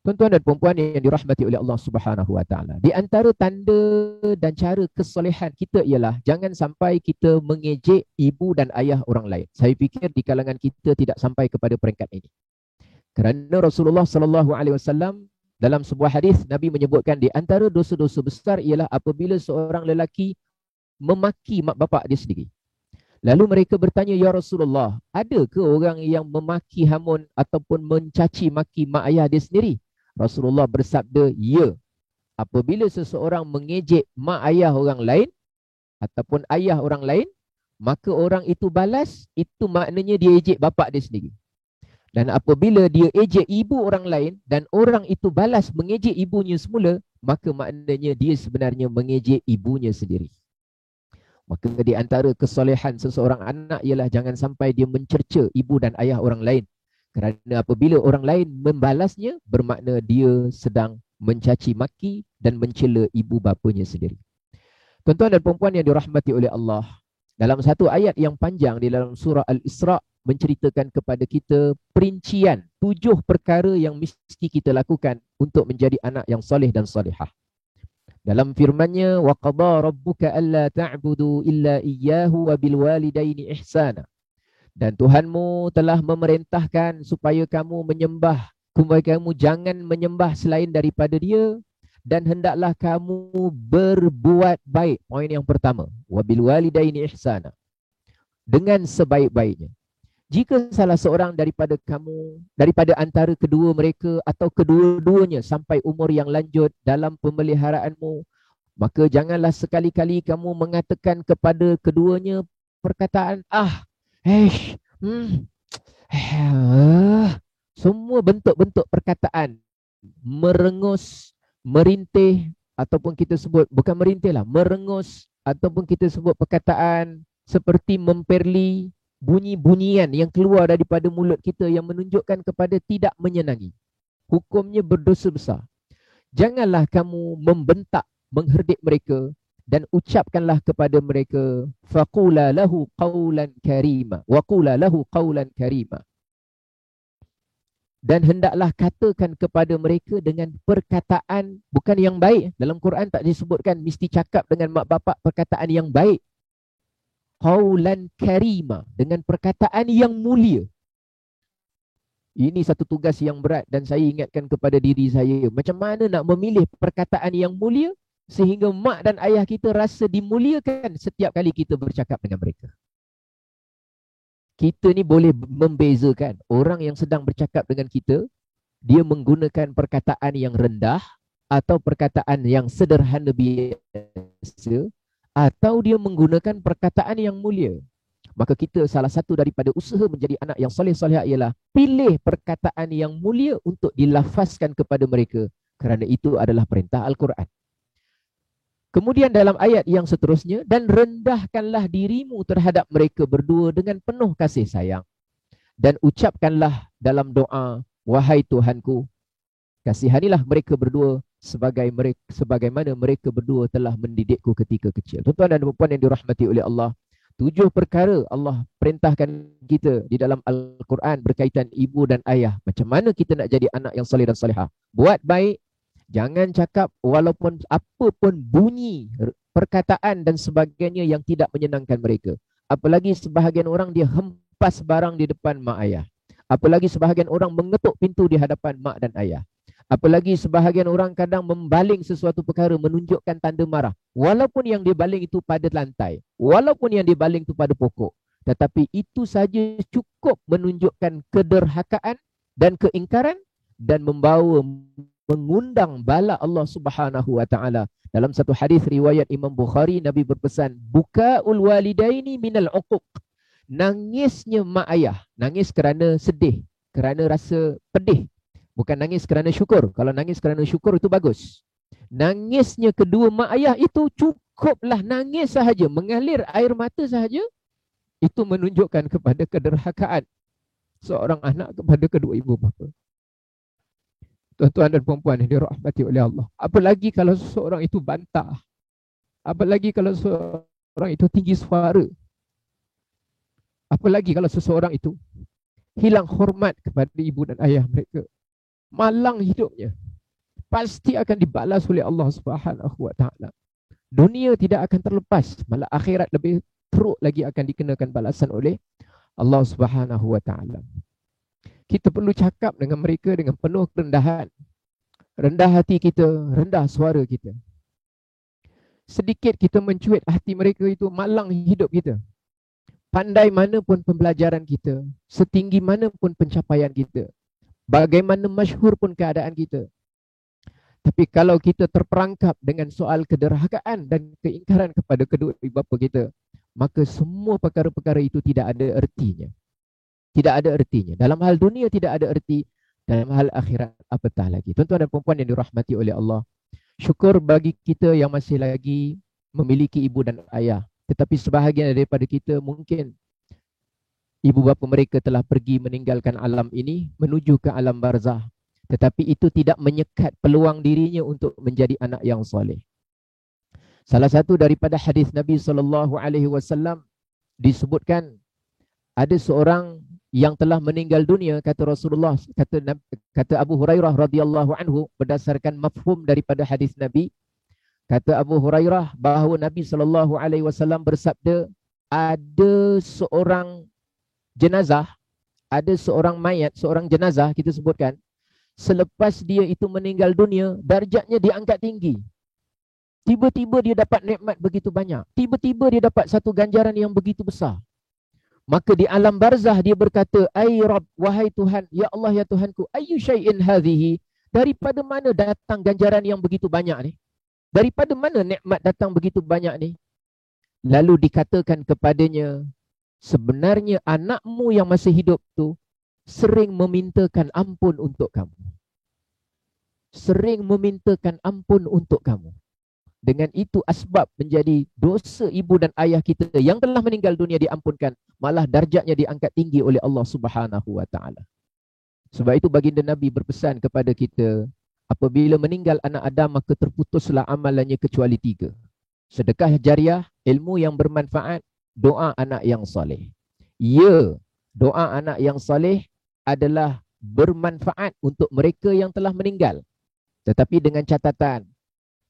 Tuan-tuan dan puan-puan yang dirahmati oleh Allah Subhanahu Wa Taala. Di antara tanda dan cara kesolehan kita ialah jangan sampai kita mengejek ibu dan ayah orang lain. Saya fikir di kalangan kita tidak sampai kepada peringkat ini. Kerana Rasulullah sallallahu alaihi wasallam dalam sebuah hadis Nabi menyebutkan di antara dosa-dosa besar ialah apabila seorang lelaki memaki mak bapak dia sendiri. Lalu mereka bertanya, ya Rasulullah, ada ke orang yang memaki hamun ataupun mencaci maki mak ayah dia sendiri? Rasulullah bersabda, ya. Apabila seseorang mengejek mak ayah orang lain ataupun ayah orang lain, maka orang itu balas, itu maknanya dia ejek bapak dia sendiri. Dan apabila dia ejek ibu orang lain dan orang itu balas mengejek ibunya semula, maka maknanya dia sebenarnya mengejek ibunya sendiri. Maka di antara kesolehan seseorang anak ialah jangan sampai dia mencerca ibu dan ayah orang lain. Kerana apabila orang lain membalasnya, bermakna dia sedang mencaci maki dan mencela ibu bapanya sendiri. Tuan-tuan dan puan-puan yang dirahmati oleh Allah, dalam satu ayat yang panjang di dalam surah Al-Isra', menceritakan kepada kita perincian 7 perkara yang mesti kita lakukan untuk menjadi anak yang soleh dan solehah. Dalam firman-Nya, wa qada rabbuka alla ta'budu illa iyyahu wa bil walidaini ihsana. Dan Tuhanmu telah memerintahkan supaya kamu jangan menyembah selain daripada Dia, dan hendaklah kamu berbuat baik. Poin yang pertama, wabil walidaini ihsana, dengan sebaik-baiknya. Jika salah seorang daripada antara kedua mereka atau kedua-duanya sampai umur yang lanjut dalam pemeliharaanmu, maka janganlah sekali-kali kamu mengatakan kepada keduanya perkataan semua bentuk-bentuk perkataan merengus, merintih, ataupun kita sebut, bukan merintih lah, merengus, ataupun kita sebut perkataan seperti memperli, bunyi-bunyian yang keluar daripada mulut kita yang menunjukkan kepada tidak menyenangi. Hukumnya berdosa besar. Janganlah kamu membentak, mengherdik mereka, dan ucapkanlah kepada mereka, faqula lahu qawlan karima, wa qula lahu qawlan karima. Dan hendaklah katakan kepada mereka dengan perkataan bukan yang baik. Dalam Quran tak disebutkan mesti cakap dengan mak bapak perkataan yang baik. Qaulan karima, dengan perkataan yang mulia. Ini satu tugas yang berat dan saya ingatkan kepada diri saya. Macam mana nak memilih perkataan yang mulia sehingga mak dan ayah kita rasa dimuliakan setiap kali kita bercakap dengan mereka. Kita ni boleh membezakan orang yang sedang bercakap dengan kita, dia menggunakan perkataan yang rendah atau perkataan yang sederhana biasa, atau dia menggunakan perkataan yang mulia. Maka kita salah satu daripada usaha menjadi anak yang soleh-solehah ialah pilih perkataan yang mulia untuk dilafazkan kepada mereka, kerana itu adalah perintah Al-Quran. Kemudian dalam ayat yang seterusnya, dan rendahkanlah dirimu terhadap mereka berdua dengan penuh kasih sayang. Dan ucapkanlah dalam doa, wahai Tuhanku, kasihanilah mereka berdua sebagaimana mereka berdua telah mendidikku ketika kecil. Tuan-tuan dan puan yang dirahmati oleh Allah, 7 perkara Allah perintahkan kita di dalam Al-Quran berkaitan ibu dan ayah. Macam mana kita nak jadi anak yang soleh dan solehah? Buat baik. Jangan cakap walaupun apa pun bunyi, perkataan dan sebagainya yang tidak menyenangkan mereka. Apalagi sebahagian orang dia hempas barang di depan mak ayah. Apalagi sebahagian orang mengetuk pintu di hadapan mak dan ayah. Apalagi sebahagian orang kadang membaling sesuatu perkara menunjukkan tanda marah. Walaupun yang dia baling itu pada lantai. Walaupun yang dia baling itu pada pokok. Tetapi itu saja cukup menunjukkan kederhakaan dan keingkaran dan mengundang bala Allah Subhanahu wa taala. Dalam satu hadis riwayat Imam Bukhari, Nabi berpesan, bukaul walidaini minal uquq. Nangisnya mak ayah, nangis kerana sedih, kerana rasa pedih, bukan nangis kerana syukur. Kalau nangis kerana syukur itu bagus. Nangisnya kedua mak ayah itu cukuplah, nangis sahaja, mengalir air mata sahaja, itu menunjukkan kepada kederhakaan seorang anak kepada kedua ibu bapa. Tuan-tuan dan puan-puan yang dirahmati oleh Allah. Apalagi kalau seseorang itu bantah. Apalagi kalau seseorang itu tinggi suara. Apalagi kalau seseorang itu hilang hormat kepada ibu dan ayah mereka. Malang hidupnya. Pasti akan dibalas oleh Allah Subhanahu wa taala. Dunia tidak akan terlepas, malah akhirat lebih teruk lagi akan dikenakan balasan oleh Allah Subhanahu wa taala. Kita perlu cakap dengan mereka dengan penuh kerendahan. Rendah hati kita, rendah suara kita. Sedikit kita mencuit hati mereka itu, malang hidup kita. Pandai mana pun pembelajaran kita, setinggi mana pun pencapaian kita, bagaimana masyhur pun keadaan kita. Tapi kalau kita terperangkap dengan soal kederhakaan dan keingkaran kepada kedua ibu bapa kita, maka semua perkara-perkara itu tidak ada artinya. Tidak ada artinya. Dalam hal dunia tidak ada arti, dalam hal akhirat apatah lagi. Tuan-tuan dan puan yang dirahmati oleh Allah, syukur bagi kita yang masih lagi memiliki ibu dan ayah. Tetapi sebahagian daripada kita mungkin ibu bapa mereka telah pergi meninggalkan alam ini menuju ke alam barzah. Tetapi itu tidak menyekat peluang dirinya untuk menjadi anak yang soleh. Salah satu daripada hadis Nabi SAW disebutkan, ada seorang yang telah meninggal dunia, kata Rasulullah, kata Abu Hurairah radhiyallahu anhu, berdasarkan mafhum daripada hadis Nabi, kata Abu Hurairah bahawa Nabi SAW bersabda, ada seorang jenazah, ada seorang mayat, seorang jenazah kita sebutkan, selepas dia itu meninggal dunia, darjatnya diangkat tinggi. Tiba-tiba dia dapat nikmat begitu banyak. Tiba-tiba dia dapat satu ganjaran yang begitu besar. Maka di alam barzah dia berkata, "Ai Rabb, wahai Tuhan, ya Allah ya Tuhanku, ayyu syai'in hadhihi?" Daripada mana datang ganjaran yang begitu banyak ni? Daripada mana nikmat datang begitu banyak ni? Lalu dikatakan kepadanya, sebenarnya anakmu yang masih hidup tu sering memintakan ampun untuk kamu. Sering memintakan ampun untuk kamu. Dengan itu asbab menjadi dosa ibu dan ayah kita yang telah meninggal dunia diampunkan, malah darjatnya diangkat tinggi oleh Allah Subhanahu wa taala. Sebab itu baginda Nabi berpesan kepada kita, apabila meninggal anak Adam maka terputuslah amalannya kecuali 3. Sedekah jariah, ilmu yang bermanfaat, doa anak yang soleh. Ya, doa anak yang soleh adalah bermanfaat untuk mereka yang telah meninggal. Tetapi dengan catatan,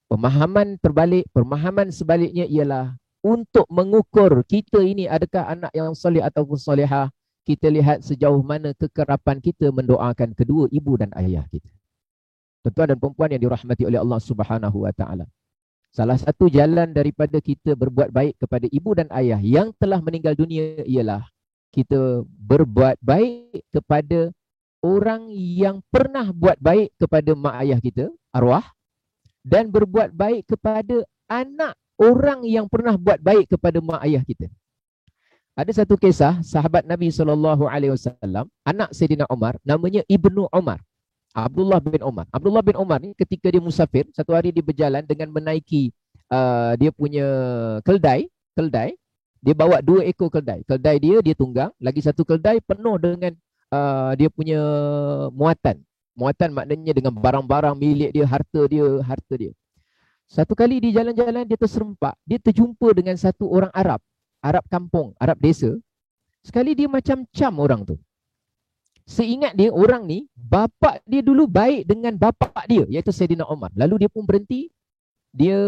pemahaman terbalik, pemahaman sebaliknya ialah untuk mengukur kita ini adakah anak yang soleh ataupun solehah, kita lihat sejauh mana kekerapan kita mendoakan kedua ibu dan ayah kita. Tuan-tuan dan puan yang dirahmati oleh Allah Subhanahu wa taala. Salah satu jalan daripada kita berbuat baik kepada ibu dan ayah yang telah meninggal dunia ialah kita berbuat baik kepada orang yang pernah buat baik kepada mak ayah kita, arwah, dan berbuat baik kepada anak orang yang pernah buat baik kepada mak ayah kita. Ada satu kisah sahabat Nabi SAW, anak Sayyidina Umar, namanya Ibnu Umar, Abdullah bin Umar. Abdullah bin Umar ni ketika dia musafir, satu hari dia berjalan dengan menaiki dia punya keldai, dia bawa 2 ekor keldai. Keldai dia tunggang, lagi satu keldai penuh dengan dia punya muatan. Muatan maknanya dengan barang-barang milik dia, harta dia. Satu kali di jalan-jalan dia terserempak, dia terjumpa dengan satu orang Arab kampung, Arab desa. Sekali dia macam cam orang tu. Seingat dia, orang ni, bapak dia dulu baik dengan bapak dia, iaitu Sayyidina Umar. Lalu dia pun berhenti, dia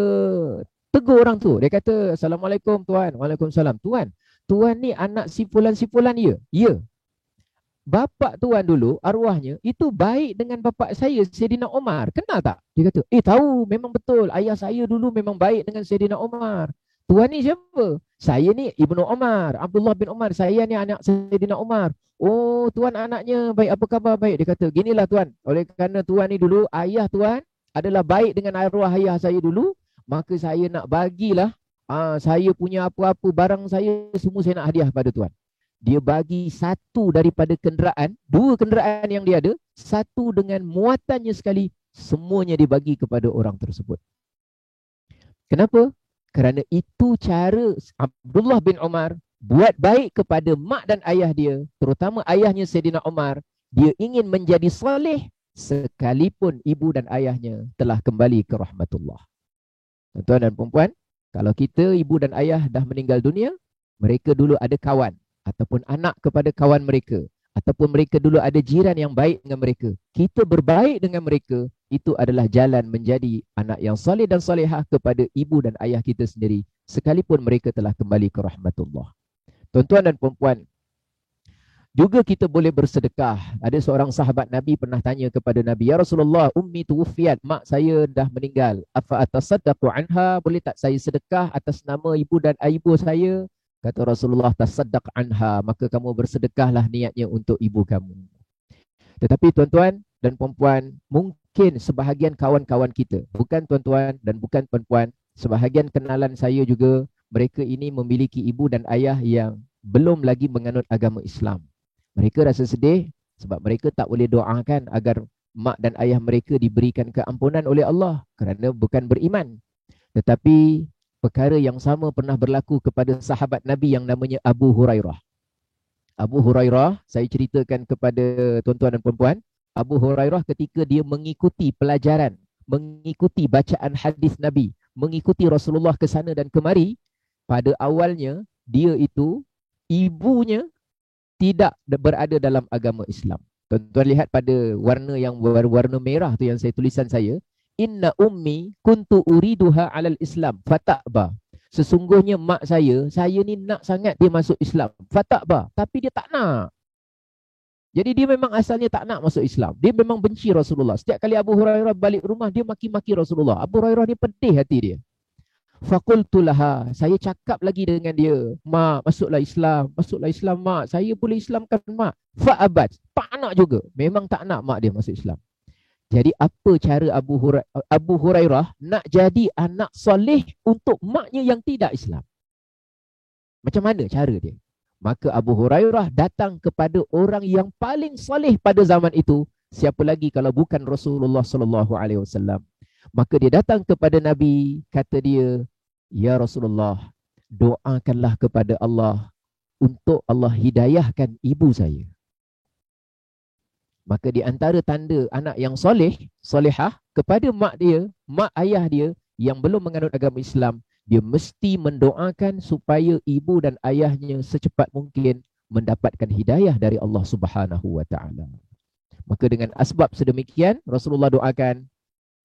tegur orang tu. Dia kata, "Assalamualaikum tuan." "Waalaikumsalam." Tuan ni anak si fulan ya?" "Ya." "Bapak tuan dulu, arwahnya, itu baik dengan bapak saya, Sayyidina Umar. Kenal tak?" Dia kata, "Tahu, memang betul. Ayah saya dulu memang baik dengan Sayyidina Umar." "Tuan ni siapa?" "Saya ni Ibnu Umar, Abdullah bin Umar. Saya ni anak Sayyidina Umar." "Oh, tuan anaknya baik, apa khabar?" "Baik." Dia kata, "Ginilah tuan, oleh kerana tuan ni dulu, ayah tuan adalah baik dengan arwah ayah saya dulu, maka saya nak bagilah saya punya apa-apa barang saya, semua saya nak hadiah pada tuan." Dia bagi satu daripada kenderaan, 2 kenderaan yang dia ada, satu dengan muatannya sekali, semuanya dibagi kepada orang tersebut. Kenapa? Kerana itu cara Abdullah bin Umar buat baik kepada mak dan ayah dia, terutama ayahnya Sayyidina Umar. Dia ingin menjadi soleh sekalipun ibu dan ayahnya telah kembali ke rahmatullah. Tuan-tuan dan puan-puan, kalau kita, ibu dan ayah dah meninggal dunia, mereka dulu ada kawan ataupun anak kepada kawan mereka, ataupun mereka dulu ada jiran yang baik dengan mereka. Kita berbaik dengan mereka, itu adalah jalan menjadi anak yang soleh dan solehah kepada ibu dan ayah kita sendiri, sekalipun mereka telah kembali ke rahmatullah. Tuan-tuan dan puan-puan, juga kita boleh bersedekah. Ada seorang sahabat Nabi pernah tanya kepada Nabi, "Ya Rasulullah, ummi tuwfiyat, mak saya dah meninggal. Afa atasaddaqu anha, boleh tak saya sedekah atas nama ibu dan ibu saya?" Kata Rasulullah, "Tasaddaq anha, maka kamu bersedekahlah niatnya untuk ibu kamu." Tetapi tuan-tuan dan puan-puan, mungkin sebahagian kawan-kawan kita, bukan tuan-tuan dan bukan puan-puan, sebahagian kenalan saya juga, mereka ini memiliki ibu dan ayah yang belum lagi menganut agama Islam. Mereka rasa sedih sebab mereka tak boleh doakan agar mak dan ayah mereka diberikan keampunan oleh Allah kerana bukan beriman. Tetapi perkara yang sama pernah berlaku kepada sahabat Nabi yang namanya Abu Hurairah. Abu Hurairah, saya ceritakan kepada tuan-tuan dan puan-puan, Abu Hurairah ketika dia mengikuti pelajaran, mengikuti bacaan hadis Nabi, mengikuti Rasulullah ke sana dan kemari, pada awalnya dia itu, ibunya tidak berada dalam agama Islam. Tuan-tuan lihat pada warna yang warna merah tu yang saya tulisan saya, inna ummi kuntu uriduha alal Islam fata'ba. Sesungguhnya mak saya ni nak sangat dia masuk Islam, fata'ba, tapi dia tak nak. Jadi dia memang asalnya tak nak masuk Islam. Dia memang benci Rasulullah. Setiap kali Abu Hurairah balik rumah, dia maki-maki Rasulullah. Abu Hurairah ni pedih hati dia. Faqultu laha, saya cakap lagi dengan dia, mak, masuklah Islam mak, saya boleh Islamkan mak. Fa'abat, tak nak juga, memang tak nak mak dia masuk Islam. Jadi apa cara Abu Hurairah nak jadi anak soleh untuk maknya yang tidak Islam? Macam mana cara dia? Maka Abu Hurairah datang kepada orang yang paling soleh pada zaman itu. Siapa lagi kalau bukan Rasulullah sallallahu alaihi wasallam? Maka dia datang kepada Nabi, kata dia, ya Rasulullah, doakanlah kepada Allah untuk Allah hidayahkan ibu saya. Maka di antara tanda anak yang soleh, solehah kepada mak dia, mak ayah dia yang belum menganut agama Islam, dia mesti mendoakan supaya ibu dan ayahnya secepat mungkin mendapatkan hidayah dari Allah Subhanahu wa taala. Maka dengan asbab sedemikian, Rasulullah doakan.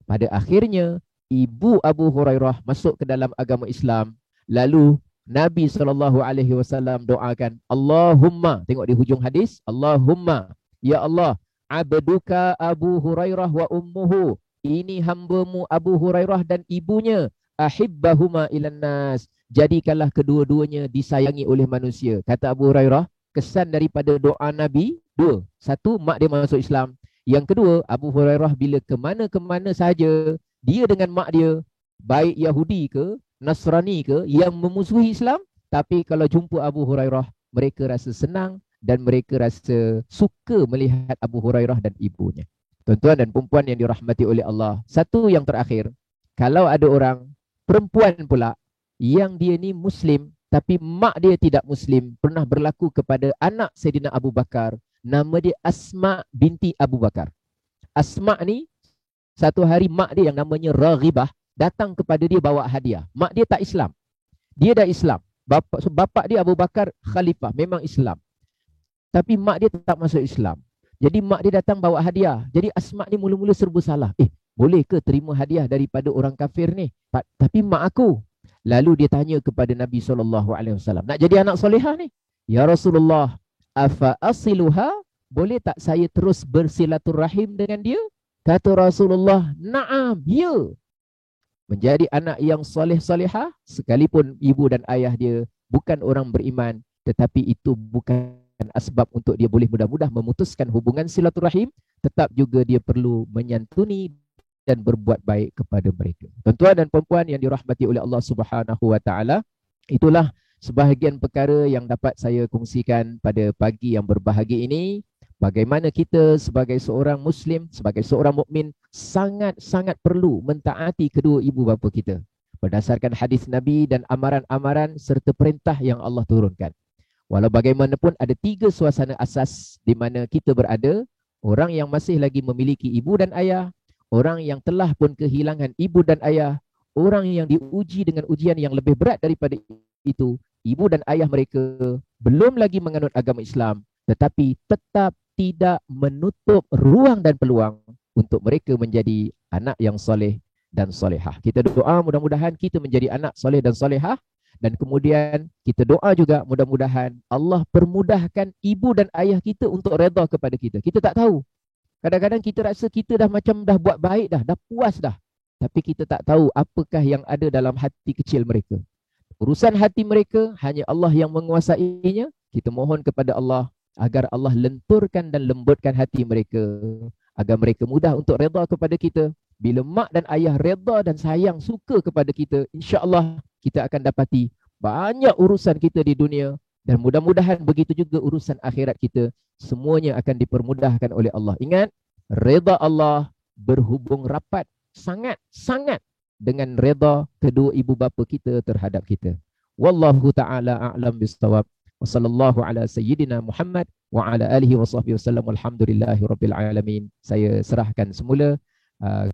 Pada akhirnya, ibu Abu Hurairah masuk ke dalam agama Islam. Lalu Nabi SAW doakan, Allahumma, tengok di hujung hadis, Allahumma, ya Allah, abduka Abu Hurairah wa ummuhu, ini hambamu Abu Hurairah dan ibunya, ahibbahuma ilan nas, jadikanlah kedua-duanya disayangi oleh manusia. Kata Abu Hurairah, kesan daripada doa Nabi, dua. Satu, mak dia masuk Islam. Yang kedua, Abu Hurairah bila kemana-kemana saja, dia dengan mak dia, baik Yahudi ke, Nasrani ke, yang memusuhi Islam, tapi kalau jumpa Abu Hurairah, mereka rasa senang dan mereka rasa suka melihat Abu Hurairah dan ibunya. Tuan-tuan dan perempuan yang dirahmati oleh Allah, satu yang terakhir, kalau ada orang perempuan pula yang dia ni Muslim, tapi mak dia tidak Muslim, pernah berlaku kepada anak Sayyidina Abu Bakar, nama dia Asma binti Abu Bakar. Asma ni, satu hari mak dia yang namanya Raghibah datang kepada dia bawa hadiah. Mak dia tak Islam. Dia dah Islam. Bapa dia Abu Bakar khalifah, memang Islam. Tapi mak dia tak masuk Islam. Jadi mak dia datang bawa hadiah. Jadi Asma ni mula-mula serba salah. Boleh ke terima hadiah daripada orang kafir ni? Tapi mak aku. Lalu dia tanya kepada Nabi SAW, nak jadi anak solehah ni? Ya Rasulullah, afa asiluha, boleh tak saya terus bersilaturahim dengan dia? Kata Rasulullah, na'am, ya. Menjadi anak yang soleh-solehah, sekalipun ibu dan ayah dia bukan orang beriman, tetapi itu bukan asbab untuk dia boleh mudah-mudah memutuskan hubungan silaturahim, tetap juga dia perlu menyantuni dan berbuat baik kepada mereka. Tuan-tuan dan puan-puan yang dirahmati oleh Allah Subhanahu wa taala, itulah sebahagian perkara yang dapat saya kongsikan pada pagi yang berbahagia ini. Bagaimana kita sebagai seorang Muslim, sebagai seorang mukmin sangat-sangat perlu mentaati kedua ibu bapa kita berdasarkan hadis Nabi dan amaran-amaran serta perintah yang Allah turunkan. Walau bagaimanapun ada tiga suasana asas di mana kita berada, orang yang masih lagi memiliki ibu dan ayah, orang yang telah pun kehilangan ibu dan ayah, orang yang diuji dengan ujian yang lebih berat daripada itu, ibu dan ayah mereka belum lagi menganut agama Islam, tetapi tetap tidak menutup ruang dan peluang untuk mereka menjadi anak yang soleh dan solehah. Kita doa mudah-mudahan kita menjadi anak soleh dan solehah, dan kemudian kita doa juga mudah-mudahan Allah permudahkan ibu dan ayah kita untuk redha kepada kita. Kita tak tahu. Kadang-kadang kita rasa kita dah macam dah buat baik dah puas dah. Tapi kita tak tahu apakah yang ada dalam hati kecil mereka. Urusan hati mereka hanya Allah yang menguasainya. Kita mohon kepada Allah agar Allah lenturkan dan lembutkan hati mereka, agar mereka mudah untuk redha kepada kita. Bila mak dan ayah redha dan sayang, suka kepada kita, insya-Allah kita akan dapati banyak urusan kita di dunia, dan mudah-mudahan begitu juga urusan akhirat kita, semuanya akan dipermudahkan oleh Allah. Ingat, redha Allah berhubung rapat sangat-sangat dengan redha kedua ibu bapa kita terhadap kita. Wallahu taala a'lam bissawab. Wa sallallahu ala sayyidina Muhammad wa ala alihi wa sahbihi wasallam. Alhamdulillahirabbil alamin. Saya serahkan semula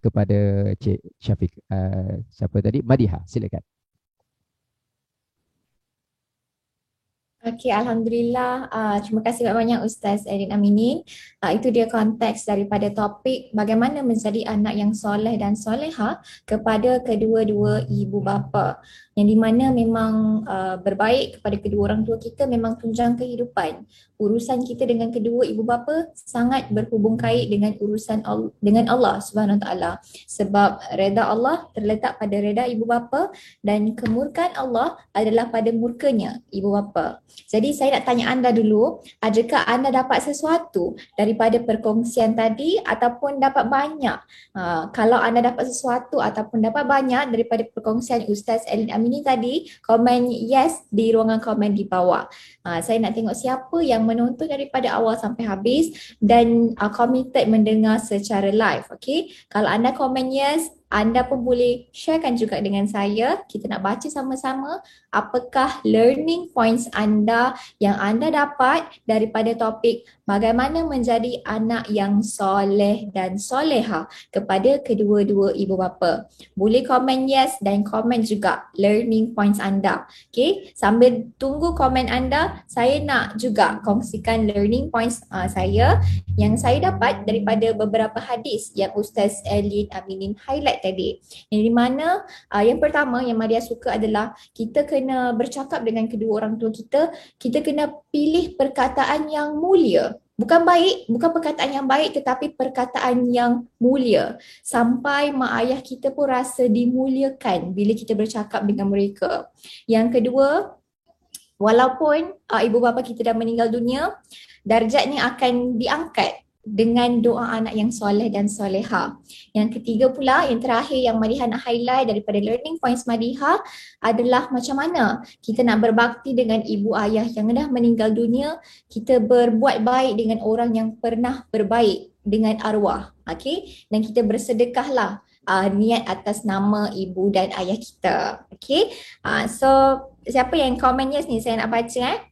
kepada Cik Syafiq. Siapa tadi? Madiha, silakan. Okey, Alhamdulillah. Terima kasih banyak Ustaz Erin Aminin. Itu dia konteks daripada topik bagaimana menjadi anak yang soleh dan soleha kepada kedua-dua ibu bapa. Yang di mana memang berbaik kepada kedua orang tua kita memang tunjang kehidupan. Urusan kita dengan kedua ibu bapa sangat berhubung kait dengan urusan dengan Allah Subhanahu Wa Taala. Sebab reda Allah terletak pada reda ibu bapa dan kemurkaan Allah adalah pada murkanya ibu bapa. Jadi saya nak tanya anda dulu, adakah anda dapat sesuatu daripada perkongsian tadi ataupun dapat banyak? Kalau anda dapat sesuatu ataupun dapat banyak daripada perkongsian Ustaz Elin Amini tadi, komen yes di ruangan komen di bawah. Saya nak tengok siapa yang menonton daripada awal sampai habis dan committed mendengar secara live. Okay? Kalau anda komen yes, anda pun boleh sharekan juga dengan saya. Kita nak baca sama-sama apakah learning points anda yang anda dapat daripada topik bagaimana menjadi anak yang soleh dan soleha kepada kedua-dua ibu bapa. Boleh komen yes dan komen juga learning points anda. Okay, sambil tunggu komen anda, saya nak juga kongsikan learning points saya yang saya dapat daripada beberapa hadis yang Ustaz Elin Aminin highlight tadi. Yang di mana yang pertama yang Maria suka adalah kita kena bercakap dengan kedua orang tua kita, kita kena pilih perkataan yang mulia. Bukan baik, bukan perkataan yang baik tetapi perkataan yang mulia. Sampai mak ayah kita pun rasa dimuliakan bila kita bercakap dengan mereka. Yang kedua, walaupun ibu bapa kita dah meninggal dunia, darjatnya akan diangkat dengan doa anak yang soleh dan soleha. Yang ketiga pula, yang terakhir yang Madiha nak highlight daripada learning points Madiha adalah macam mana kita nak berbakti dengan ibu ayah yang dah meninggal dunia, kita berbuat baik dengan orang yang pernah berbaik dengan arwah. Okay? Dan kita bersedekahlah niat atas nama ibu dan ayah kita. Okay? So, siapa yang komen yes ni saya nak baca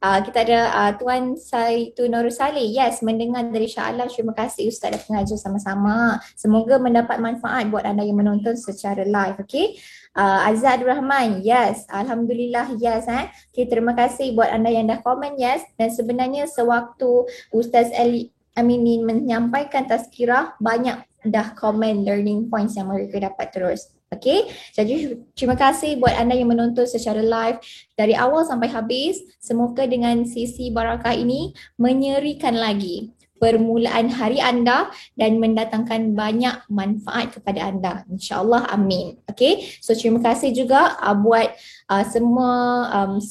kita ada Tuan Saitun Nurul Saleh. Yes, mendengar dari Shah Alam. Terima kasih Ustaz dan pengajar sama-sama. Semoga mendapat manfaat buat anda yang menonton secara live. Okay. Azad Rahman. Yes. Alhamdulillah. Yes. Okay, terima kasih buat anda yang dah komen yes. Dan sebenarnya sewaktu Ustaz Aminin menyampaikan tazkirah, banyak dah komen learning points yang mereka dapat terus. Okay, jadi terima kasih buat anda yang menonton secara live dari awal sampai habis. Semoga dengan sesi barakah ini menyerikan lagi permulaan hari anda dan mendatangkan banyak manfaat kepada anda. InsyaAllah, amin. Okay, so terima kasih juga buat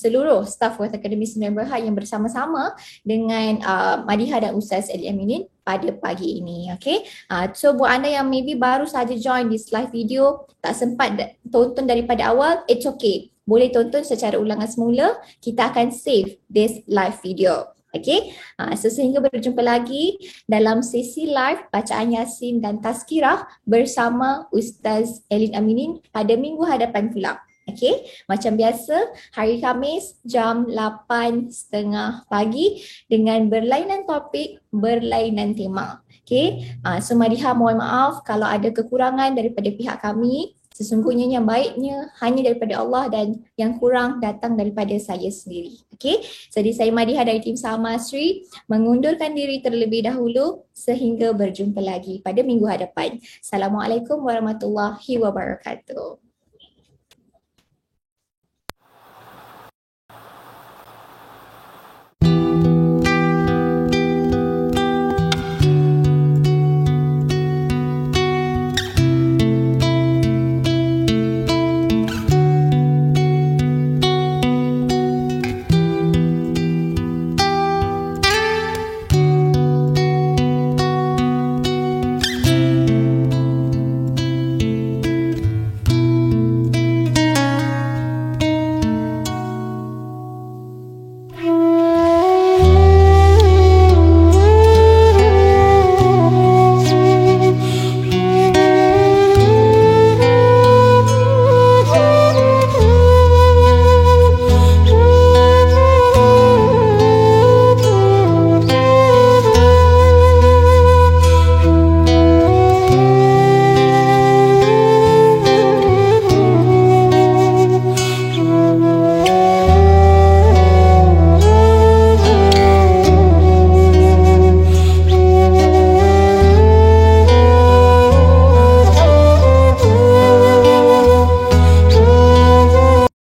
seluruh staf Wath Akademi Sembilan Berhad yang bersama-sama dengan Madiha dan Ustaz Ali Aminin pada pagi ini. Okay, so buat anda yang maybe baru saja join this live video, tak sempat tonton daripada awal, it's okay. Boleh tonton secara ulangan semula, kita akan save this live video. Okay, so sehingga berjumpa lagi dalam sesi live bacaan Yasin dan Tazkirah bersama Ustaz Elin Aminin pada minggu hadapan pula. Okay, macam biasa hari Khamis jam 8.30 pagi dengan berlainan topik, berlainan tema. Okay, so Madiha mohon maaf kalau ada kekurangan daripada pihak kami. Sesungguhnya yang baiknya hanya daripada Allah dan yang kurang datang daripada saya sendiri. Okay, jadi saya Madiha dari tim Sama Sri mengundurkan diri terlebih dahulu sehingga berjumpa lagi pada minggu hadapan. Assalamualaikum warahmatullahi wabarakatuh.